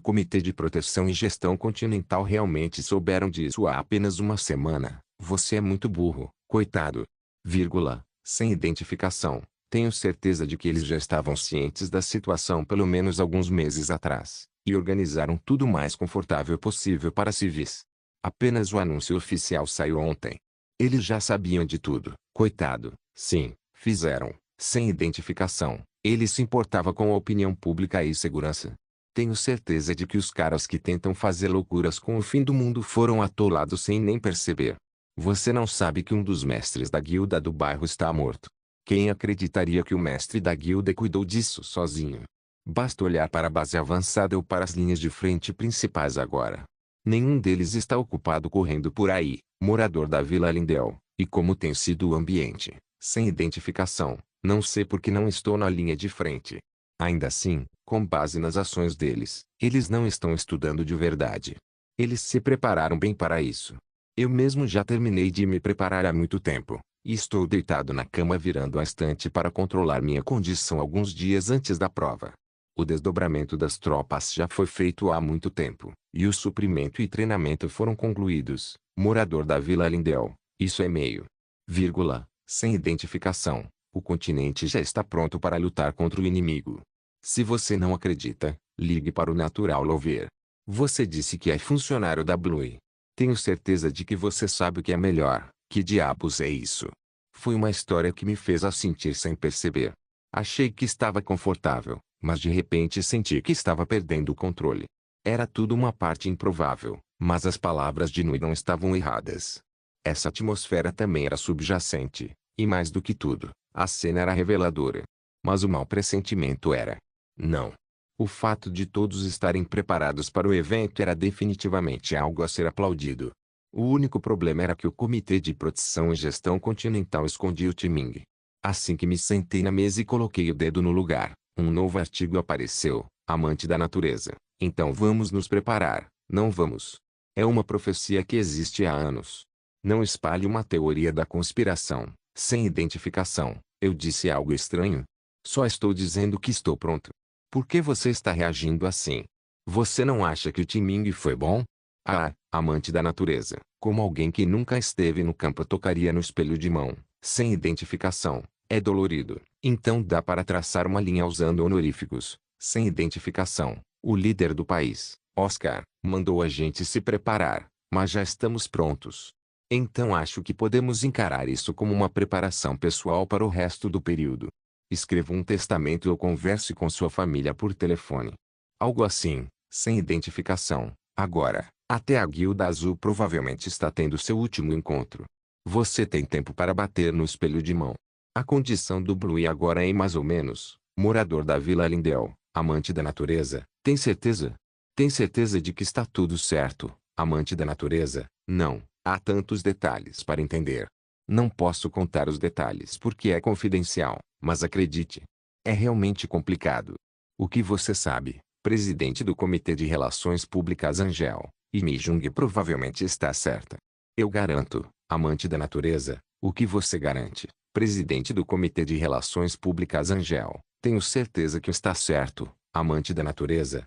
Comitê de Proteção e Gestão Continental realmente souberam disso há apenas uma semana, você é muito burro, coitado. Vírgula, sem identificação. Tenho certeza de que eles já estavam cientes da situação pelo menos alguns meses atrás, e organizaram tudo o mais confortável possível para civis. Apenas o anúncio oficial saiu ontem. Eles já sabiam de tudo, coitado. Sim, fizeram, sem identificação. Ele se importava com a opinião pública e segurança. Tenho certeza de que os caras que tentam fazer loucuras com o fim do mundo foram atolados sem nem perceber. Você não sabe que um dos mestres da guilda do bairro está morto. Quem acreditaria que o mestre da guilda cuidou disso sozinho? Basta olhar para a base avançada ou para as linhas de frente principais agora. Nenhum deles está ocupado correndo por aí, morador da Vila Lindell, e como tem sido o ambiente, sem identificação, não sei por que não estou na linha de frente. Ainda assim, com base nas ações deles, eles não estão estudando de verdade. Eles se prepararam bem para isso. Eu mesmo já terminei de me preparar há muito tempo, e estou deitado na cama virando a estante para controlar minha condição alguns dias antes da prova. O desdobramento das tropas já foi feito há muito tempo, e o suprimento e treinamento foram concluídos. Morador da Vila Lindell, isso é meio, vírgula, sem identificação. O continente já está pronto para lutar contra o inimigo. Se você não acredita, ligue para o Natural Lover. Você disse que é funcionário da Blue. Tenho certeza de que você sabe o que é melhor. Que diabos é isso? Foi uma história que me fez sentir sem perceber. Achei que estava confortável, mas de repente senti que estava perdendo o controle. Era tudo uma parte improvável, mas as palavras de Nui não estavam erradas. Essa atmosfera também era subjacente, e mais do que tudo, a cena era reveladora. Mas o mau pressentimento era... não. O fato de todos estarem preparados para o evento era definitivamente algo a ser aplaudido. O único problema era que o Comitê de Proteção e Gestão Continental escondia o Timing. Assim que me sentei na mesa e coloquei o dedo no lugar, um novo artigo apareceu, amante da natureza. Então vamos nos preparar, não vamos? É uma profecia que existe há anos. Não espalhe uma teoria da conspiração, sem identificação. Eu disse algo estranho? Só estou dizendo que estou pronto. Por que você está reagindo assim? Você não acha que o Timing foi bom? Ah, amante da natureza, como alguém que nunca esteve no campo tocaria no espelho de mão, sem identificação, é dolorido. Então dá para traçar uma linha usando honoríficos, sem identificação. O líder do país, Oscar, mandou a gente se preparar, mas já estamos prontos. Então acho que podemos encarar isso como uma preparação pessoal para o resto do período. Escreva um testamento ou converse com sua família por telefone. Algo assim, sem identificação. Agora, até a Guilda Azul provavelmente está tendo seu último encontro. Você tem tempo para bater no espelho de mão. A condição do Blue agora é mais ou menos, morador da Vila Lindell, amante da natureza, tem certeza? Tem certeza de que está tudo certo, amante da natureza? Não, há tantos detalhes para entender. Não posso contar os detalhes porque é confidencial, mas acredite. É realmente complicado. O que você sabe, presidente do Comitê de Relações Públicas Angel, e Mi Jung provavelmente está certa. Eu garanto, amante da natureza, o que você garante, presidente do Comitê de Relações Públicas Angel, tenho certeza que está certo, amante da natureza,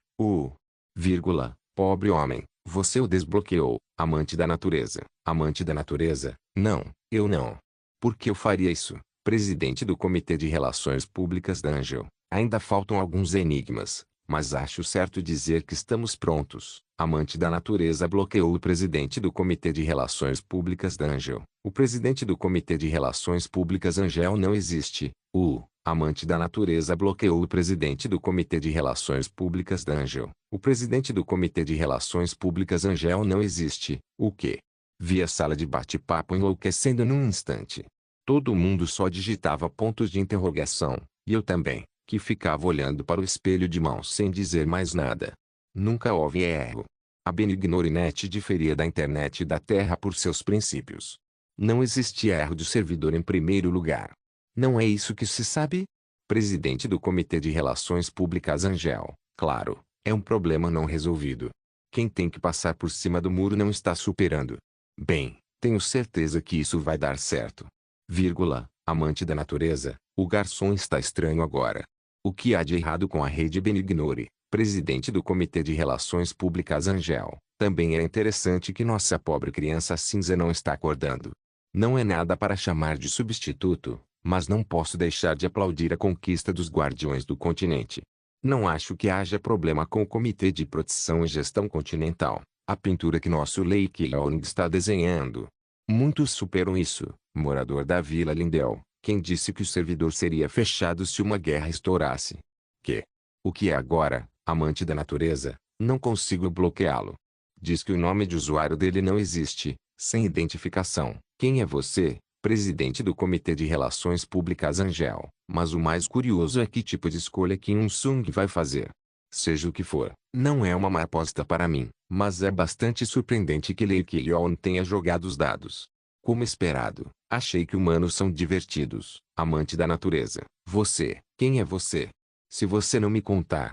pobre homem, você o desbloqueou, amante da natureza, não, eu não. Por que eu faria isso, presidente do Comitê de Relações Públicas da Angel? Ainda faltam alguns enigmas, mas acho certo dizer que estamos prontos. Amante da natureza bloqueou o presidente do Comitê de Relações Públicas da Angel. O presidente do Comitê de Relações Públicas Angel não existe. O amante da natureza bloqueou o presidente do Comitê de Relações Públicas da Angel. O presidente do Comitê de Relações Públicas Angel não existe. O quê? Vi a sala de bate-papo enlouquecendo num instante. Todo mundo só digitava pontos de interrogação, e eu também, que ficava olhando para o espelho de mão sem dizer mais nada. Nunca houve erro. A Benignorinete diferia da internet da Terra por seus princípios. Não existia erro de servidor em primeiro lugar. Não é isso que se sabe? Presidente do Comitê de Relações Públicas Angel, claro, é um problema não resolvido. Quem tem que passar por cima do muro não está superando. Bem, tenho certeza que isso vai dar certo. Amante da natureza, o garçom está estranho agora. O que há de errado com a rede Benignore, presidente do Comitê de Relações Públicas Angel? Também é interessante que nossa pobre criança cinza não está acordando. Não é nada para chamar de substituto, mas não posso deixar de aplaudir a conquista dos Guardiões do Continente. Não acho que haja problema com o Comitê de Proteção e Gestão Continental, a pintura que nosso Lake Leoning está desenhando. Muitos superam isso, morador da Vila Lindell. Quem disse que o servidor seria fechado se uma guerra estourasse? Que? O que é agora, Amante da natureza, não consigo bloqueá-lo. Diz que o nome de usuário dele não existe, sem identificação. Quem é você? Presidente do Comitê de Relações Públicas Angel. Mas o mais curioso é que tipo de escolha Kim Il-sung vai fazer. Seja o que for, não é uma má aposta para mim, mas é bastante surpreendente que Lee Ki-yeon tenha jogado os dados. Como esperado, achei que humanos são divertidos. Amante da natureza. Você, quem é você? Se você não me contar,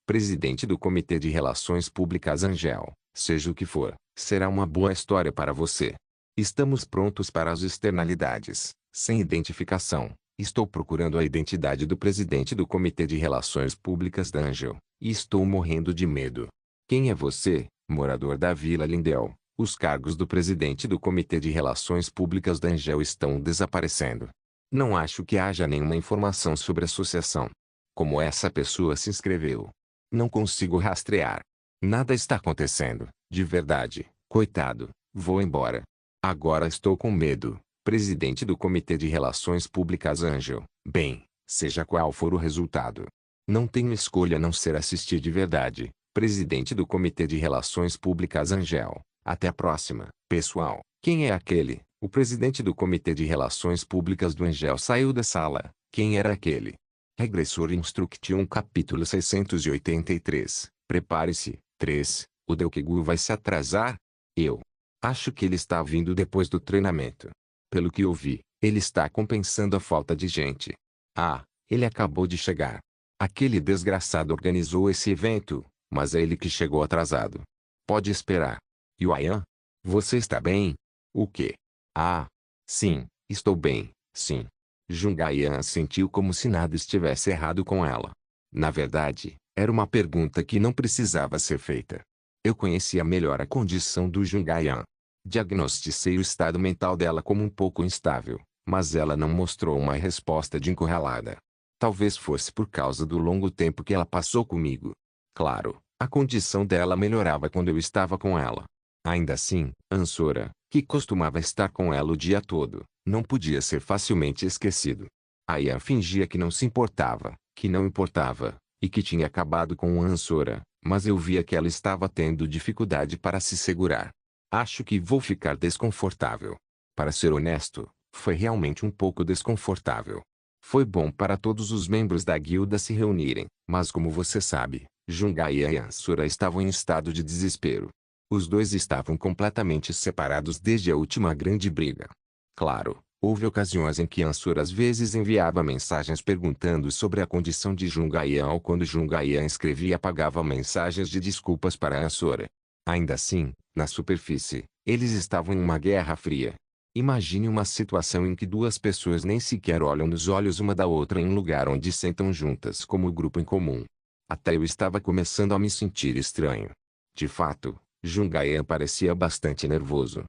presidente do Comitê de Relações Públicas Angel, seja o que for, será uma boa história para você. Estamos prontos para as externalidades, sem identificação. Estou procurando a identidade do presidente do Comitê de Relações Públicas da Angel, e estou morrendo de medo. Quem é você, morador da Vila Lindell? Os cargos do presidente do Comitê de Relações Públicas da Angel estão desaparecendo. Não acho que haja nenhuma informação sobre a associação. Como essa pessoa se inscreveu? Não consigo rastrear. Nada está acontecendo, de verdade. Coitado, vou embora. Agora estou com medo. Presidente do Comitê de Relações Públicas Angel. Bem, seja qual for o resultado, não tenho escolha a não ser assistir de verdade. Presidente do Comitê de Relações Públicas Angel. Até a próxima, pessoal. Quem é aquele? O presidente do Comitê de Relações Públicas do Angel saiu da sala. Quem era aquele? Regressor Instruction capítulo 683. Prepare-se. 3. O Daokegu vai se atrasar? Eu acho que ele está vindo depois do treinamento. Pelo que ouvi, ele está compensando a falta de gente. Ah, ele acabou de chegar. Aquele desgraçado organizou esse evento, mas é ele que chegou atrasado. Pode esperar. Yuan? Você está bem? O quê? Ah, sim, estou bem, sim. Jungayan sentiu como se nada estivesse errado com ela. Na verdade, era uma pergunta que não precisava ser feita. Eu conhecia melhor a condição do Jungayan. Diagnosticei o estado mental dela como um pouco instável, mas ela não mostrou uma resposta de encurralada. Talvez fosse por causa do longo tempo que ela passou comigo. Claro, a condição dela melhorava quando eu estava com ela. Ainda assim, Ansora, que costumava estar com ela o dia todo, não podia ser facilmente esquecido. Aya fingia que não se importava, que não importava, e que tinha acabado com Ansora, mas eu via que ela estava tendo dificuldade para se segurar. Acho que vou ficar desconfortável. Para ser honesto, foi realmente um pouco desconfortável. Foi bom para todos os membros da guilda se reunirem, mas como você sabe, Jungaia e Ansura estavam em estado de desespero. Os dois estavam completamente separados desde a última grande briga. Claro, houve ocasiões em que Ansura às vezes enviava mensagens perguntando sobre a condição de Jungaia ou quando Jungaia escrevia e apagava mensagens de desculpas para Ansura. Ainda assim, na superfície, eles estavam em uma guerra fria. Imagine uma situação em que duas pessoas nem sequer olham nos olhos uma da outra em um lugar onde sentam juntas como grupo em comum. Até eu estava começando a me sentir estranho. De fato, Jungayan parecia bastante nervoso.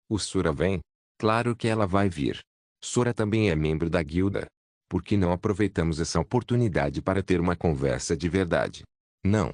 O Sora vem? Claro que ela vai vir. Sora também é membro da guilda. Por que não aproveitamos essa oportunidade para ter uma conversa de verdade? Não,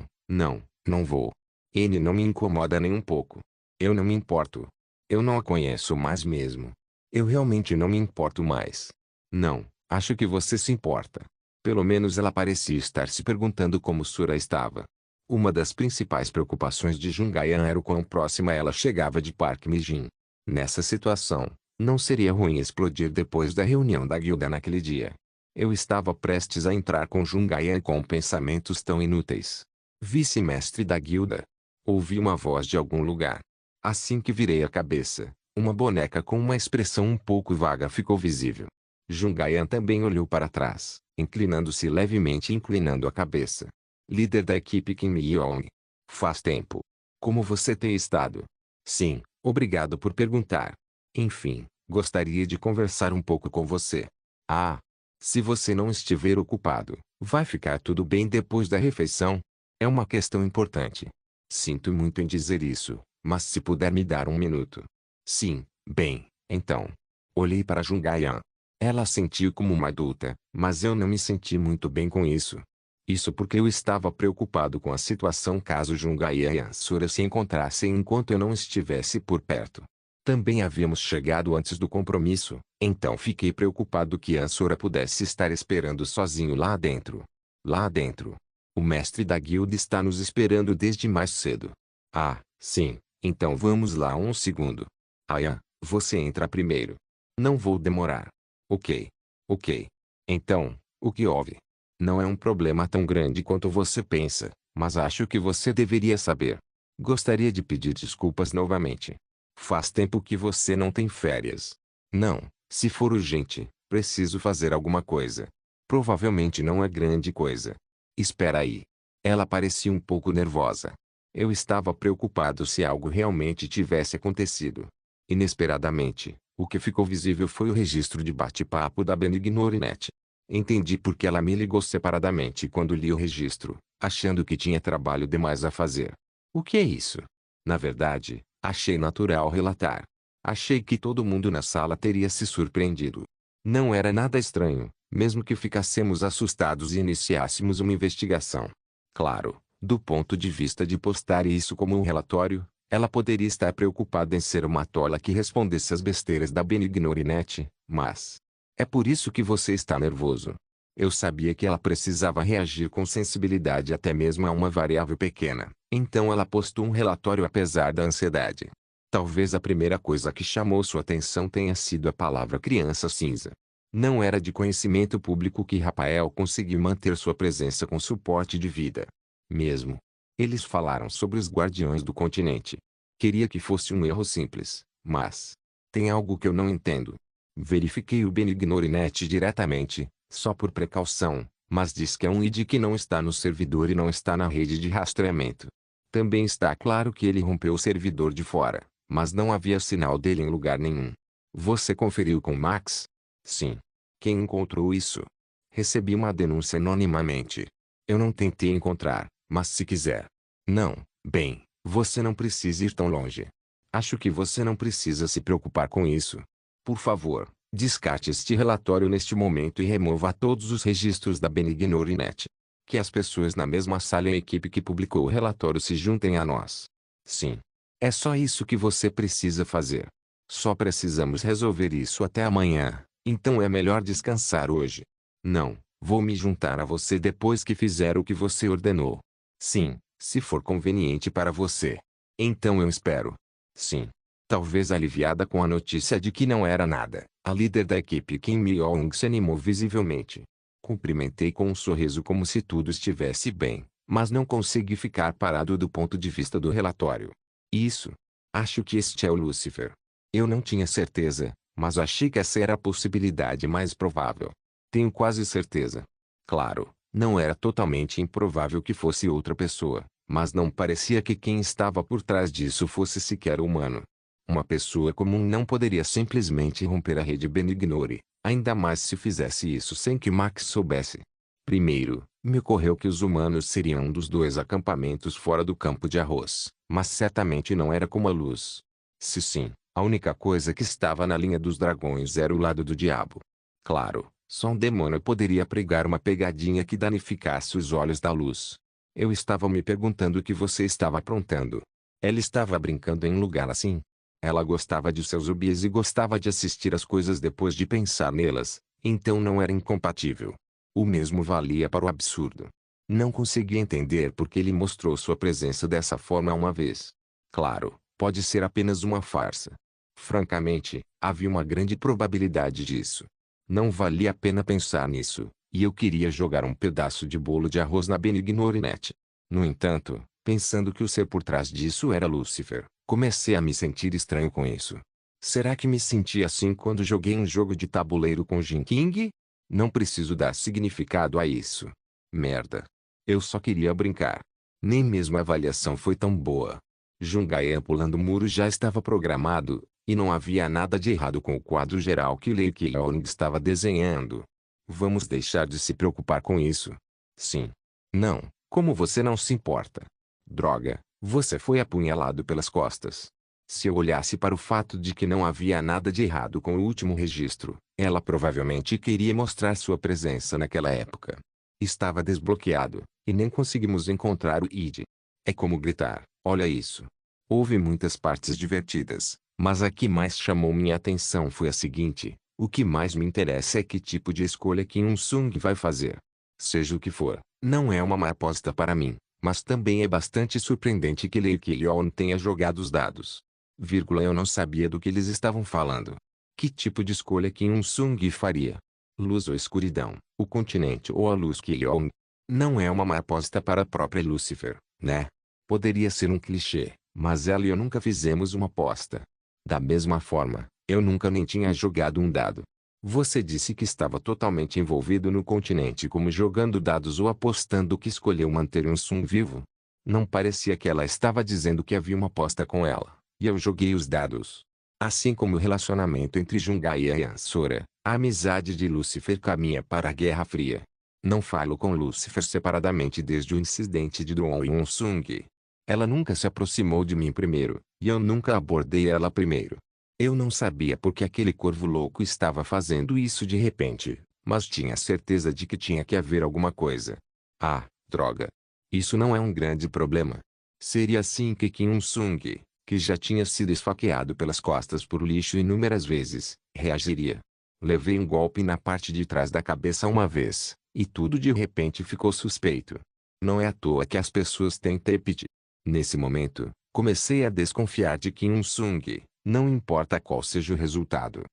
não vou. Ele não me incomoda nem um pouco. Eu não me importo. Eu não a conheço mais mesmo. Eu realmente não me importo mais. Não, acho que você se importa. Pelo menos ela parecia estar se perguntando como Sora estava. Uma das principais preocupações de Jungayan era o quão próxima ela chegava de Park Mi-jin. Nessa situação, não seria ruim explodir depois da reunião da guilda naquele dia. Eu estava prestes a entrar com Jungayan com pensamentos tão inúteis. Vice-mestre da guilda. Ouvi uma voz de algum lugar. Assim que virei a cabeça, uma boneca com uma expressão um pouco vaga ficou visível. Jungayan também olhou para trás, inclinando-se levemente e inclinando a cabeça. Líder da equipe Kim Mi-young. Faz tempo. Como você tem estado? Sim, obrigado por perguntar. Enfim, gostaria de conversar um pouco com você. Ah, se você não estiver ocupado, vai ficar tudo bem depois da refeição? É uma questão importante. Sinto muito em dizer isso, mas se puder me dar um minuto. Sim, bem, então. Olhei para Jungayan. Ela sentiu como uma adulta, mas eu não me senti muito bem com isso. Isso porque eu estava preocupado com a situação caso Jungayan e Ansura se encontrassem enquanto eu não estivesse por perto. Também havíamos chegado antes do compromisso, então fiquei preocupado que Ansura pudesse estar esperando sozinho lá dentro. Lá dentro. O mestre da guilda está nos esperando desde mais cedo. Ah, sim, então vamos lá um segundo. Aya, você entra primeiro. Não vou demorar. Ok. Ok. Então, o que houve? Não é um problema tão grande quanto você pensa, mas acho que você deveria saber. Gostaria de pedir desculpas novamente. Faz tempo que você não tem férias. Não, se for urgente, preciso fazer alguma coisa. Provavelmente não é grande coisa. Espera aí. Ela parecia um pouco nervosa. Eu estava preocupado se algo realmente tivesse acontecido. Inesperadamente, o que ficou visível foi o registro de bate-papo da Benignorinet. Entendi porque ela me ligou separadamente quando li o registro, achando que tinha trabalho demais a fazer. O que é isso? Na verdade, achei natural relatar. Achei que todo mundo na sala teria se surpreendido. Não era nada estranho, mesmo que ficássemos assustados e iniciássemos uma investigação. Claro, do ponto de vista de postar isso como um relatório, ela poderia estar preocupada em ser uma tola que respondesse às besteiras da Benignorinet, mas... É por isso que você está nervoso. Eu sabia que ela precisava reagir com sensibilidade até mesmo a uma variável pequena, então ela postou um relatório apesar da ansiedade. Talvez a primeira coisa que chamou sua atenção tenha sido a palavra criança cinza. Não era de conhecimento público que Rafael conseguiu manter sua presença com suporte de vida. Mesmo. Eles falaram sobre os guardiões do continente. Queria que fosse um erro simples, mas... Tem algo que eu não entendo. Verifiquei o Benignorinet diretamente, só por precaução, mas diz que é um ID que não está no servidor e não está na rede de rastreamento. Também está claro que ele rompeu o servidor de fora, mas não havia sinal dele em lugar nenhum. Você conferiu com Max? Sim. Quem encontrou isso? Recebi uma denúncia anonimamente. Eu não tentei encontrar, mas se quiser. Não, bem, você não precisa ir tão longe. Acho que você não precisa se preocupar com isso. Por favor, descarte este relatório neste momento e remova todos os registros da Benignorinet. Que as pessoas na mesma sala e a equipe que publicou o relatório se juntem a nós. Sim. É só isso que você precisa fazer. Só precisamos resolver isso até amanhã, então é melhor descansar hoje. Não, vou me juntar a você depois que fizer o que você ordenou. Sim, se for conveniente para você. Então eu espero. Sim. Talvez aliviada com a notícia de que não era nada, a líder da equipe Kim Myung se animou visivelmente. Cumprimentei com um sorriso como se tudo estivesse bem, mas não consegui ficar parado do ponto de vista do relatório. Isso. Acho que este é o Lucifer. Eu não tinha certeza, mas achei que essa era a possibilidade mais provável. Tenho quase certeza. Claro, não era totalmente improvável que fosse outra pessoa, mas não parecia que quem estava por trás disso fosse sequer humano. Uma pessoa comum não poderia simplesmente romper a rede Benignori, ainda mais se fizesse isso sem que Max soubesse. Primeiro, me ocorreu que os humanos seriam um dos dois acampamentos fora do campo de arroz, mas certamente não era como a luz. Se sim, a única coisa que estava na linha dos dragões era o lado do diabo. Claro, só um demônio poderia pregar uma pegadinha que danificasse os olhos da luz. Eu estava me perguntando o que você estava aprontando. Ela estava brincando em um lugar assim? Ela gostava de seus hobbies e gostava de assistir às coisas depois de pensar nelas, então não era incompatível. O mesmo valia para o absurdo. Não conseguia entender por que ele mostrou sua presença dessa forma uma vez. Claro, pode ser apenas uma farsa. Francamente, havia uma grande probabilidade disso. Não valia a pena pensar nisso, e eu queria jogar um pedaço de bolo de arroz na Benignorinet. No entanto, pensando que o ser por trás disso era Lucifer, comecei a me sentir estranho com isso. Será que me senti assim quando joguei um jogo de tabuleiro com Jin King? Não preciso dar significado a isso. Merda. Eu só queria brincar. Nem mesmo a avaliação foi tão boa. Jungae pulando o muro já estava programado, e não havia nada de errado com o quadro geral que Lei Kyong estava desenhando. Vamos deixar de se preocupar com isso. Sim. Não, como você não se importa? Droga, você foi apunhalado pelas costas. Se eu olhasse para o fato de que não havia nada de errado com o último registro, ela provavelmente queria mostrar sua presença naquela época. Estava desbloqueado, e nem conseguimos encontrar o ID. É como gritar, olha isso. Houve muitas partes divertidas, mas a que mais chamou minha atenção foi a seguinte: o que mais me interessa é que tipo de escolha Kim Il-sung vai fazer. Seja o que for, Não é uma má aposta para mim, mas também é bastante surpreendente que Lee Ki-yeon tenha jogado os dados. Eu não sabia do que eles estavam falando. Que tipo de escolha Kim Il-sung faria? Luz ou escuridão, o continente ou a luz Ki-yeon? Não é uma má aposta para a própria Lucifer, né? Poderia ser um clichê, mas ela e eu nunca fizemos uma aposta. Da mesma forma, eu nunca nem tinha jogado um dado. Você disse que estava totalmente envolvido no continente, como jogando dados ou apostando que escolheu manter um Sun vivo? Não parecia que ela estava dizendo que havia uma aposta com ela, e eu joguei os dados. Assim como o relacionamento entre Jungai e Ansora, a amizade de Lucifer caminha para a Guerra Fria. Não falo com Lucifer separadamente desde o incidente de Doon Yoon-sung. Ela nunca se aproximou de mim primeiro, e eu nunca abordei ela primeiro. Eu não sabia por que aquele corvo louco estava fazendo isso de repente, mas tinha certeza de que tinha que haver alguma coisa. Ah, droga! Isso não é um grande problema. Seria assim que Kim Il-sung, que já tinha sido esfaqueado pelas costas por lixo inúmeras vezes, reagiria. Levei um golpe na parte de trás da cabeça uma vez, e tudo de repente ficou suspeito. Não é à toa que as pessoas têm TPT. Nesse momento, comecei a desconfiar de Kim Il-sung, não importa qual seja o resultado.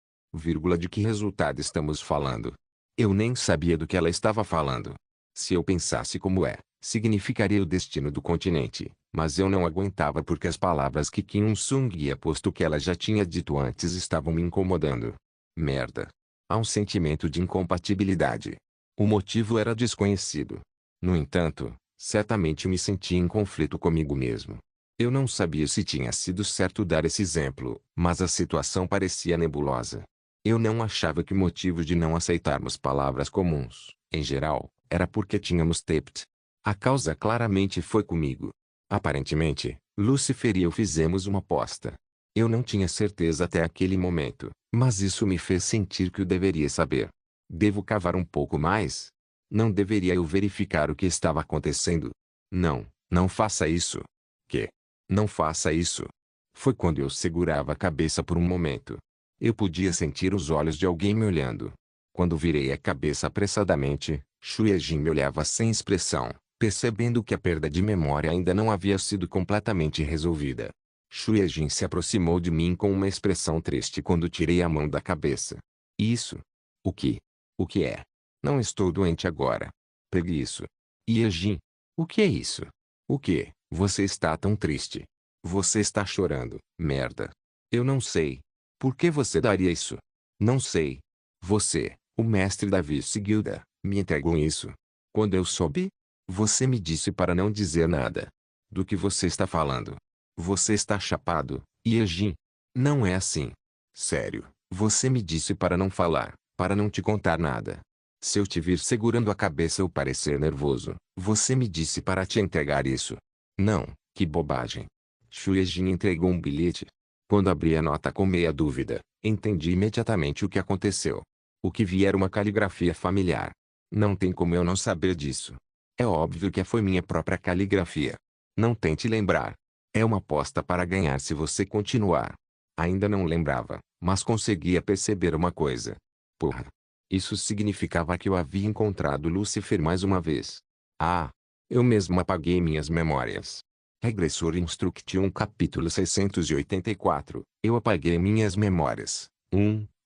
De que resultado estamos falando? Eu nem sabia do que ela estava falando. Se eu pensasse como significaria o destino do continente, mas eu não aguentava porque as palavras que Kim Il-sung ia posto que ela já tinha dito antes estavam me incomodando. Merda. Há um sentimento de incompatibilidade. O motivo era desconhecido. No entanto, certamente me sentia em conflito comigo mesmo. Eu não sabia se tinha sido certo dar esse exemplo, mas a situação parecia nebulosa. Eu não achava que o motivo de não aceitarmos palavras comuns, em geral, era porque tínhamos TPT. A causa claramente foi comigo. Aparentemente, Lucifer e eu fizemos uma aposta. Eu não tinha certeza até aquele momento, mas isso me fez sentir que eu deveria saber. Devo cavar um pouco mais? Não deveria eu verificar o que estava acontecendo? Não, não faça isso. Que? Não faça isso. Foi quando eu segurava a cabeça por um momento. Eu podia sentir os olhos de alguém me olhando. Quando virei a cabeça apressadamente, Shueijin me olhava sem expressão, percebendo que a perda de memória ainda não havia sido completamente resolvida. Shueijin se aproximou de mim com uma expressão triste quando tirei a mão da cabeça. Isso? O que? O que é? Não estou doente agora. Pegue isso. Yeojin. O que é isso? O que? Você está tão triste. Você está chorando, merda. Eu não sei. Por que você daria isso? Não sei. Você, o mestre da vice-guilda, me entregou isso. Quando eu soube, você me disse para não dizer nada. Do que você está falando? Você está chapado, Yeojin. Não é assim. Sério, você me disse para não falar, para não te contar nada. Se eu te vir segurando a cabeça ou parecer nervoso, você me disse para te entregar isso. Não, que bobagem. Shueijin entregou um bilhete. Quando abri a nota com meia dúvida, entendi imediatamente o que aconteceu. O que vi era uma caligrafia familiar. Não tem como eu não saber disso. É óbvio que foi minha própria caligrafia. Não tente lembrar. É uma aposta para ganhar se você continuar. Ainda não lembrava, mas conseguia perceber uma coisa. Porra. Isso significava que eu havia encontrado Lucifer mais uma vez. Ah! Eu mesmo apaguei minhas memórias. Regressor Instruction capítulo 684. Eu apaguei minhas memórias.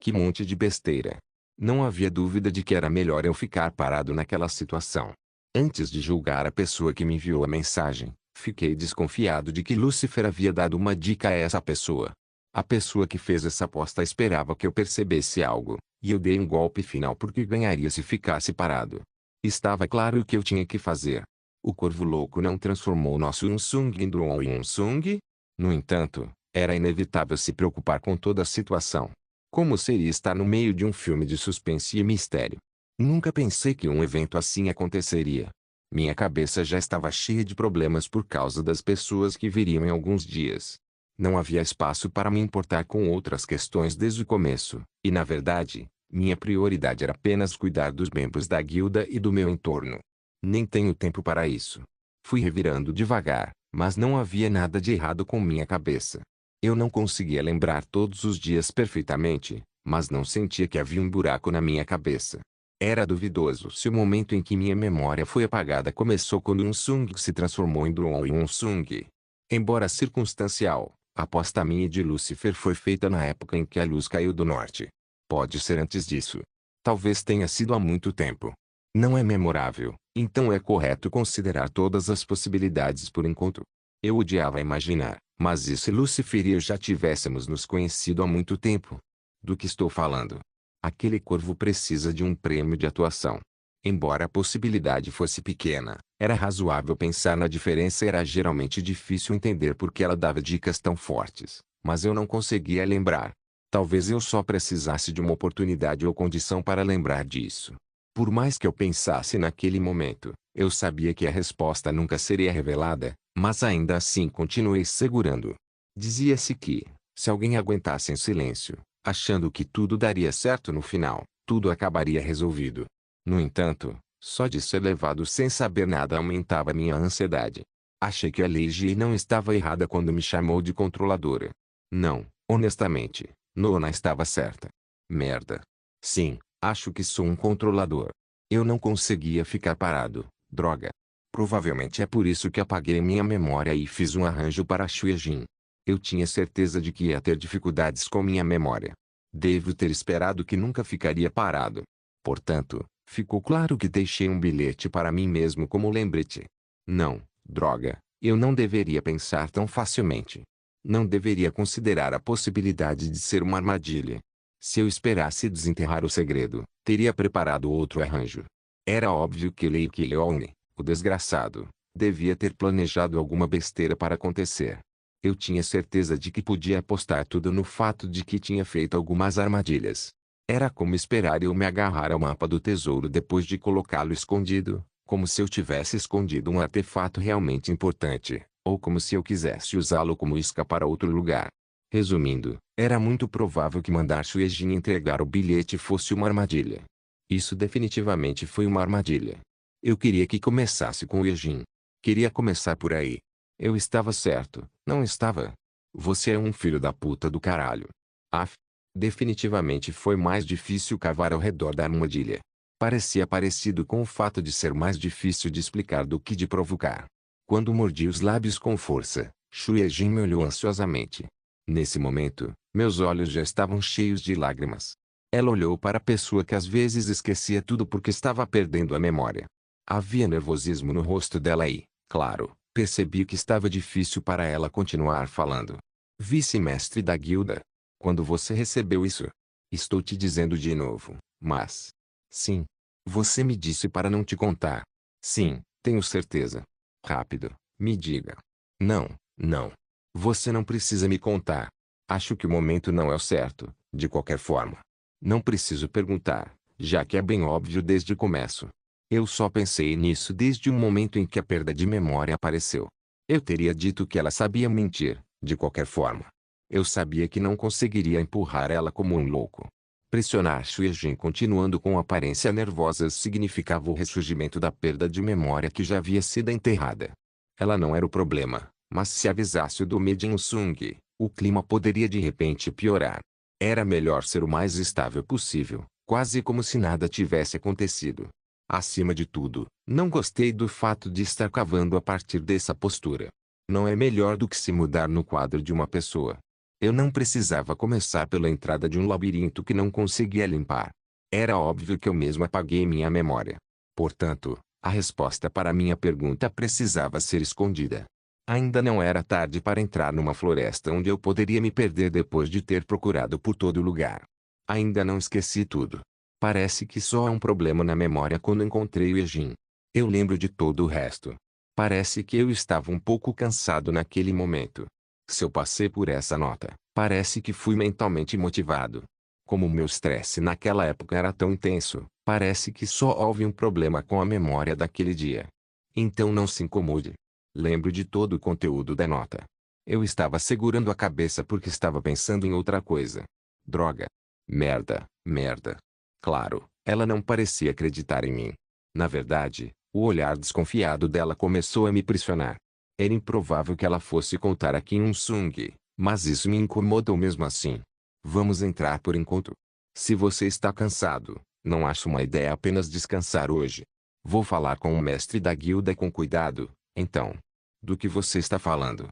Que monte de besteira. Não havia dúvida de que era melhor eu ficar parado naquela situação. Antes de julgar a pessoa que me enviou a mensagem, fiquei desconfiado de que Lucifer havia dado uma dica a essa pessoa. A pessoa que fez essa aposta esperava que eu percebesse algo, e eu dei um golpe final porque ganharia se ficasse parado. Estava claro o que eu tinha que fazer. O corvo louco não transformou nosso Unsung em Doon Unsung? No entanto, era inevitável se preocupar com toda a situação. Como seria estar no meio de um filme de suspense e mistério? Nunca pensei que um evento assim aconteceria. Minha cabeça já estava cheia de problemas por causa das pessoas que viriam em alguns dias. Não havia espaço para me importar com outras questões desde o começo, e na verdade, minha prioridade era apenas cuidar dos membros da guilda e do meu entorno. Nem tenho tempo para isso. Fui revirando devagar, mas não havia nada de errado com minha cabeça. Eu não conseguia lembrar todos os dias perfeitamente, mas não sentia que havia um buraco na minha cabeça. Era duvidoso se o momento em que minha memória foi apagada começou quando um Sung se transformou em Druon e um Sung. Embora circunstancial, a aposta minha de Lúcifer foi feita na época em que a luz caiu do norte. Pode ser antes disso. Talvez tenha sido há muito tempo. Não é memorável, então é correto considerar todas as possibilidades por enquanto. Eu odiava imaginar, mas e se Lúcifer e eu já tivéssemos nos conhecido há muito tempo? Do que estou falando? Aquele corvo precisa de um prêmio de atuação. Embora a possibilidade fosse pequena, era razoável pensar na diferença e era geralmente difícil entender por que ela dava dicas tão fortes, mas eu não conseguia lembrar. Talvez eu só precisasse de uma oportunidade ou condição para lembrar disso. Por mais que eu pensasse naquele momento, eu sabia que a resposta nunca seria revelada, mas ainda assim continuei segurando. Dizia-se que, se alguém aguentasse em silêncio, achando que tudo daria certo no final, tudo acabaria resolvido. No entanto, só de ser levado sem saber nada aumentava minha ansiedade. Achei que a Leiji não estava errada quando me chamou de controladora. Não, honestamente, Nona estava certa. Merda. Sim, acho que sou um controlador. Eu não conseguia ficar parado, droga. Provavelmente é por isso que apaguei minha memória e fiz um arranjo para Xuejin. Eu tinha certeza de que ia ter dificuldades com minha memória. Devo ter esperado que nunca ficaria parado. Portanto, ficou claro que deixei um bilhete para mim mesmo como lembrete. Não, droga, eu não deveria pensar tão facilmente. Não deveria considerar a possibilidade de ser uma armadilha. Se eu esperasse desenterrar o segredo, teria preparado outro arranjo. Era óbvio que Lei Leone, o desgraçado, devia ter planejado alguma besteira para acontecer. Eu tinha certeza de que podia apostar tudo no fato de que tinha feito algumas armadilhas. Era como esperar eu me agarrar ao mapa do tesouro depois de colocá-lo escondido, como se eu tivesse escondido um artefato realmente importante, ou como se eu quisesse usá-lo como isca para outro lugar. Resumindo, era muito provável que mandar Xuejin entregar o bilhete fosse uma armadilha. Isso definitivamente foi uma armadilha. Eu queria que começasse com o Yejin. Queria começar por aí. Eu estava certo, não estava? Você é um filho da puta do caralho. Af. Definitivamente foi mais difícil cavar ao redor da armadilha. Parecia parecido com o fato de ser mais difícil de explicar do que de provocar. Quando mordi os lábios com força, Xuejin me olhou ansiosamente. Nesse momento, meus olhos já estavam cheios de lágrimas. Ela olhou para a pessoa que às vezes esquecia tudo porque estava perdendo a memória. Havia nervosismo no rosto dela e, claro, percebi que estava difícil para ela continuar falando. Vice-mestre da guilda. Quando você recebeu isso? Estou te dizendo de novo, mas... Sim. Você me disse para não te contar. Sim, tenho certeza. Rápido, me diga. Não, não. Você não precisa me contar. Acho que o momento não é o certo, de qualquer forma. Não preciso perguntar, já que é bem óbvio desde o começo. Eu só pensei nisso desde o momento em que a perda de memória apareceu. Eu teria dito que ela sabia mentir, de qualquer forma. Eu sabia que não conseguiria empurrar ela como um louco. Pressionar Xuejin continuando com aparência nervosa significava o ressurgimento da perda de memória que já havia sido enterrada. Ela não era o problema, mas se avisasse o do Medium Sung, o clima poderia de repente piorar. Era melhor ser o mais estável possível, quase como se nada tivesse acontecido. Acima de tudo, não gostei do fato de estar cavando a partir dessa postura. Não é melhor do que se mudar no quadro de uma pessoa. Eu não precisava começar pela entrada de um labirinto que não conseguia limpar. Era óbvio que eu mesmo apaguei minha memória. Portanto, a resposta para minha pergunta precisava ser escondida. Ainda não era tarde para entrar numa floresta onde eu poderia me perder depois de ter procurado por todo lugar. Ainda não esqueci tudo. Parece que só há um problema na memória quando encontrei o Yejin. Eu lembro de todo o resto. Parece que eu estava um pouco cansado naquele momento. Se eu passei por essa nota, parece que fui mentalmente motivado. Como o meu estresse naquela época era tão intenso, parece que só houve um problema com a memória daquele dia. Então não se incomode. Lembro de todo o conteúdo da nota. Eu estava segurando a cabeça porque estava pensando em outra coisa. Droga. Merda, merda. Claro, ela não parecia acreditar em mim. Na verdade, o olhar desconfiado dela começou a me pressionar. Era improvável que ela fosse contar a Kim Un-sung, mas isso me incomodou mesmo assim. Vamos entrar por enquanto. Se você está cansado, Não acho uma ideia apenas descansar hoje. Vou falar com o mestre da guilda com cuidado, então. Do que você está falando?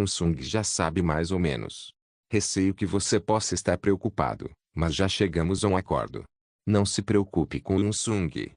Sung já sabe mais ou menos. Receio que você possa estar preocupado, mas já chegamos a um acordo. Não se preocupe com Sung.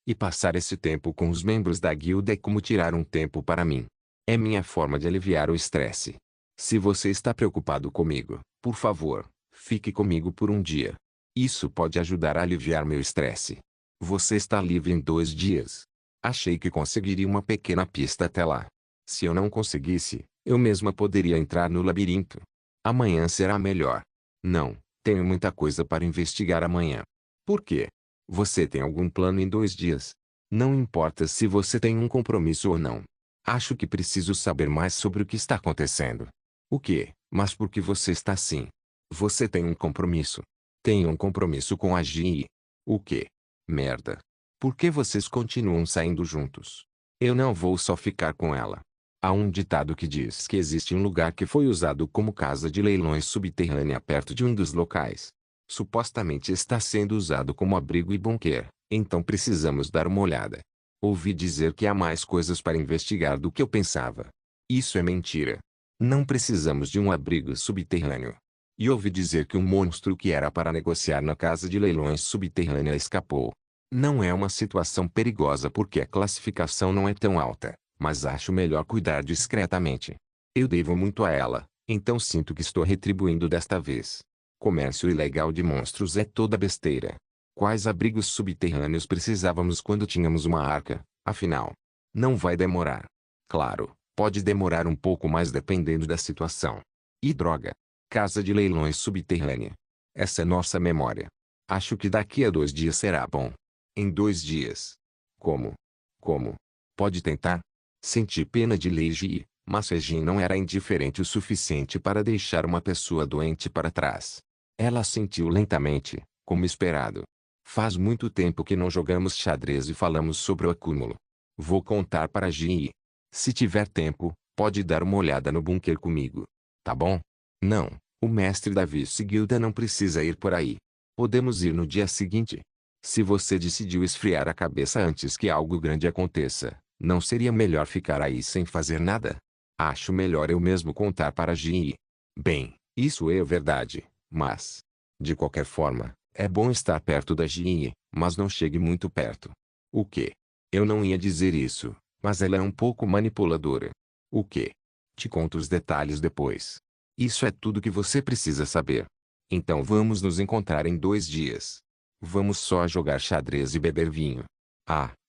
E passar esse tempo com os membros da guilda é como tirar um tempo para mim. É minha forma de aliviar o estresse. Se você está preocupado comigo, por favor, fique comigo por um dia. Isso pode ajudar a aliviar meu estresse. Você está livre em 2 dias. Achei que conseguiria uma pequena pista até lá. Se eu não conseguisse, eu mesma poderia entrar no labirinto. Amanhã será melhor. Não, tenho muita coisa para investigar amanhã. Por quê? Você tem algum plano em 2 dias? Não importa se você tem um compromisso ou não. Acho que preciso saber mais sobre o que está acontecendo. O quê? Mas por que você está assim? Você tem um compromisso. Tem um compromisso com a Ji. O quê? Merda. Por que vocês continuam saindo juntos? Eu não vou só ficar com ela. Há um ditado que diz que existe um lugar que foi usado como casa de leilões subterrânea perto de um dos locais. Supostamente está sendo usado como abrigo e bunker, então precisamos dar uma olhada. Ouvi dizer que há mais coisas para investigar do que eu pensava. Isso é mentira. Não precisamos de um abrigo subterrâneo. E ouvi dizer que um monstro que era para negociar na casa de leilões subterrânea escapou. Não é uma situação perigosa porque a classificação não é tão alta, mas acho melhor cuidar discretamente. Eu devo muito a ela, então sinto que estou retribuindo desta vez. Comércio ilegal de monstros é toda besteira. Quais abrigos subterrâneos precisávamos quando tínhamos uma arca, afinal? Não vai demorar. Claro, pode demorar um pouco mais dependendo da situação. E droga! Casa de leilões subterrânea. Essa é nossa memória. Acho que daqui a 2 dias será bom. Em 2 dias. Como? Como? Pode tentar? Senti pena de Leiji, mas Regin não era indiferente o suficiente para deixar uma pessoa doente para trás. Ela sentiu lentamente, como esperado. Faz muito tempo que não jogamos xadrez e falamos sobre o acúmulo. Vou contar para Ji. Se tiver tempo, pode dar uma olhada no bunker comigo. Tá bom? Não, o mestre da vice-guilda não precisa ir por aí. Podemos ir no dia seguinte. Se você decidiu esfriar a cabeça antes que algo grande aconteça, não seria melhor ficar aí sem fazer nada? Acho melhor eu mesmo contar para Ji. Bem, isso é verdade, mas... De qualquer forma, é bom estar perto da Ji, mas não chegue muito perto. O quê? Eu não ia dizer isso, mas ela é um pouco manipuladora. O quê? Te conto os detalhes depois. Isso é tudo que você precisa saber. Então vamos nos encontrar em 2 dias. Vamos só jogar xadrez e beber vinho.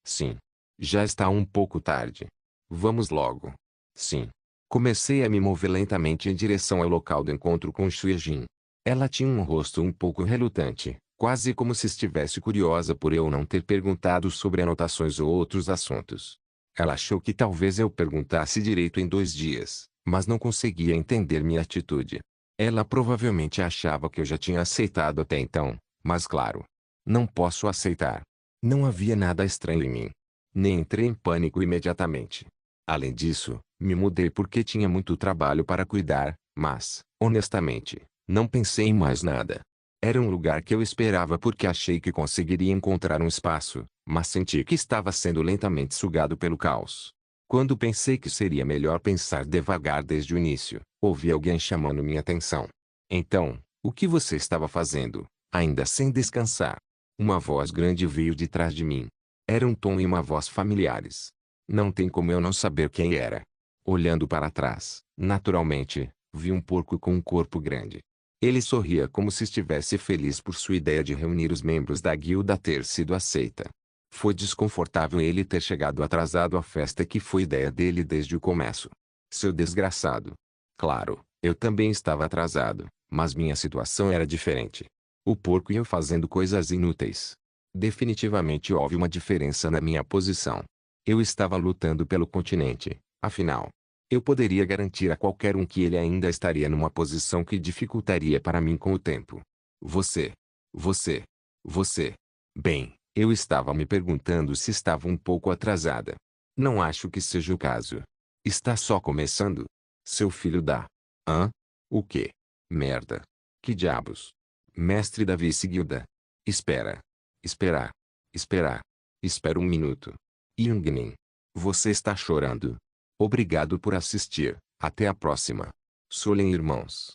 Sim. Já está um pouco tarde. Vamos logo. Sim. Comecei a me mover lentamente em direção ao local do encontro com Xuejin. Ela tinha um rosto um pouco relutante, quase como se estivesse curiosa por eu não ter perguntado sobre anotações ou outros assuntos. Ela achou que talvez eu perguntasse direito em 2 dias, mas não conseguia entender minha atitude. Ela provavelmente achava que eu já tinha aceitado até então, mas claro, não posso aceitar. Não havia nada estranho em mim. Nem entrei em pânico imediatamente. Além disso, me mudei porque tinha muito trabalho para cuidar, mas, honestamente, não pensei em mais nada. Era um lugar que eu esperava porque achei que conseguiria encontrar um espaço, mas senti que estava sendo lentamente sugado pelo caos. Quando pensei que seria melhor pensar devagar desde o início, ouvi alguém chamando minha atenção. Então, o que você estava fazendo, ainda sem descansar? Uma voz grande veio de trás de mim. Era um tom e uma voz familiares. Não tem como eu não saber quem era. Olhando para trás, naturalmente, vi um porco com um corpo grande. Ele sorria como se estivesse feliz por sua ideia de reunir os membros da guilda ter sido aceita. Foi desconfortável ele ter chegado atrasado à festa que foi ideia dele desde o começo. Seu desgraçado. Claro, eu também estava atrasado, mas minha situação era diferente. O porco e eu fazendo coisas inúteis. Definitivamente houve uma diferença na minha posição. Eu estava lutando pelo continente, afinal. Eu poderia garantir a qualquer um que ele ainda estaria numa posição que dificultaria para mim com o tempo. Você. Você. Você. Bem, eu estava me perguntando se estava um pouco atrasada. Não acho que seja o caso. Está só começando. Seu filho da... Hã? O quê? Merda. Que diabos? Mestre da vice-guilda. Espera. Esperar. Esperar. Espera um minuto. Jungnin. Você está chorando. Obrigado por assistir. Até a próxima. Solen Irmãos.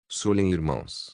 Solen Irmãos.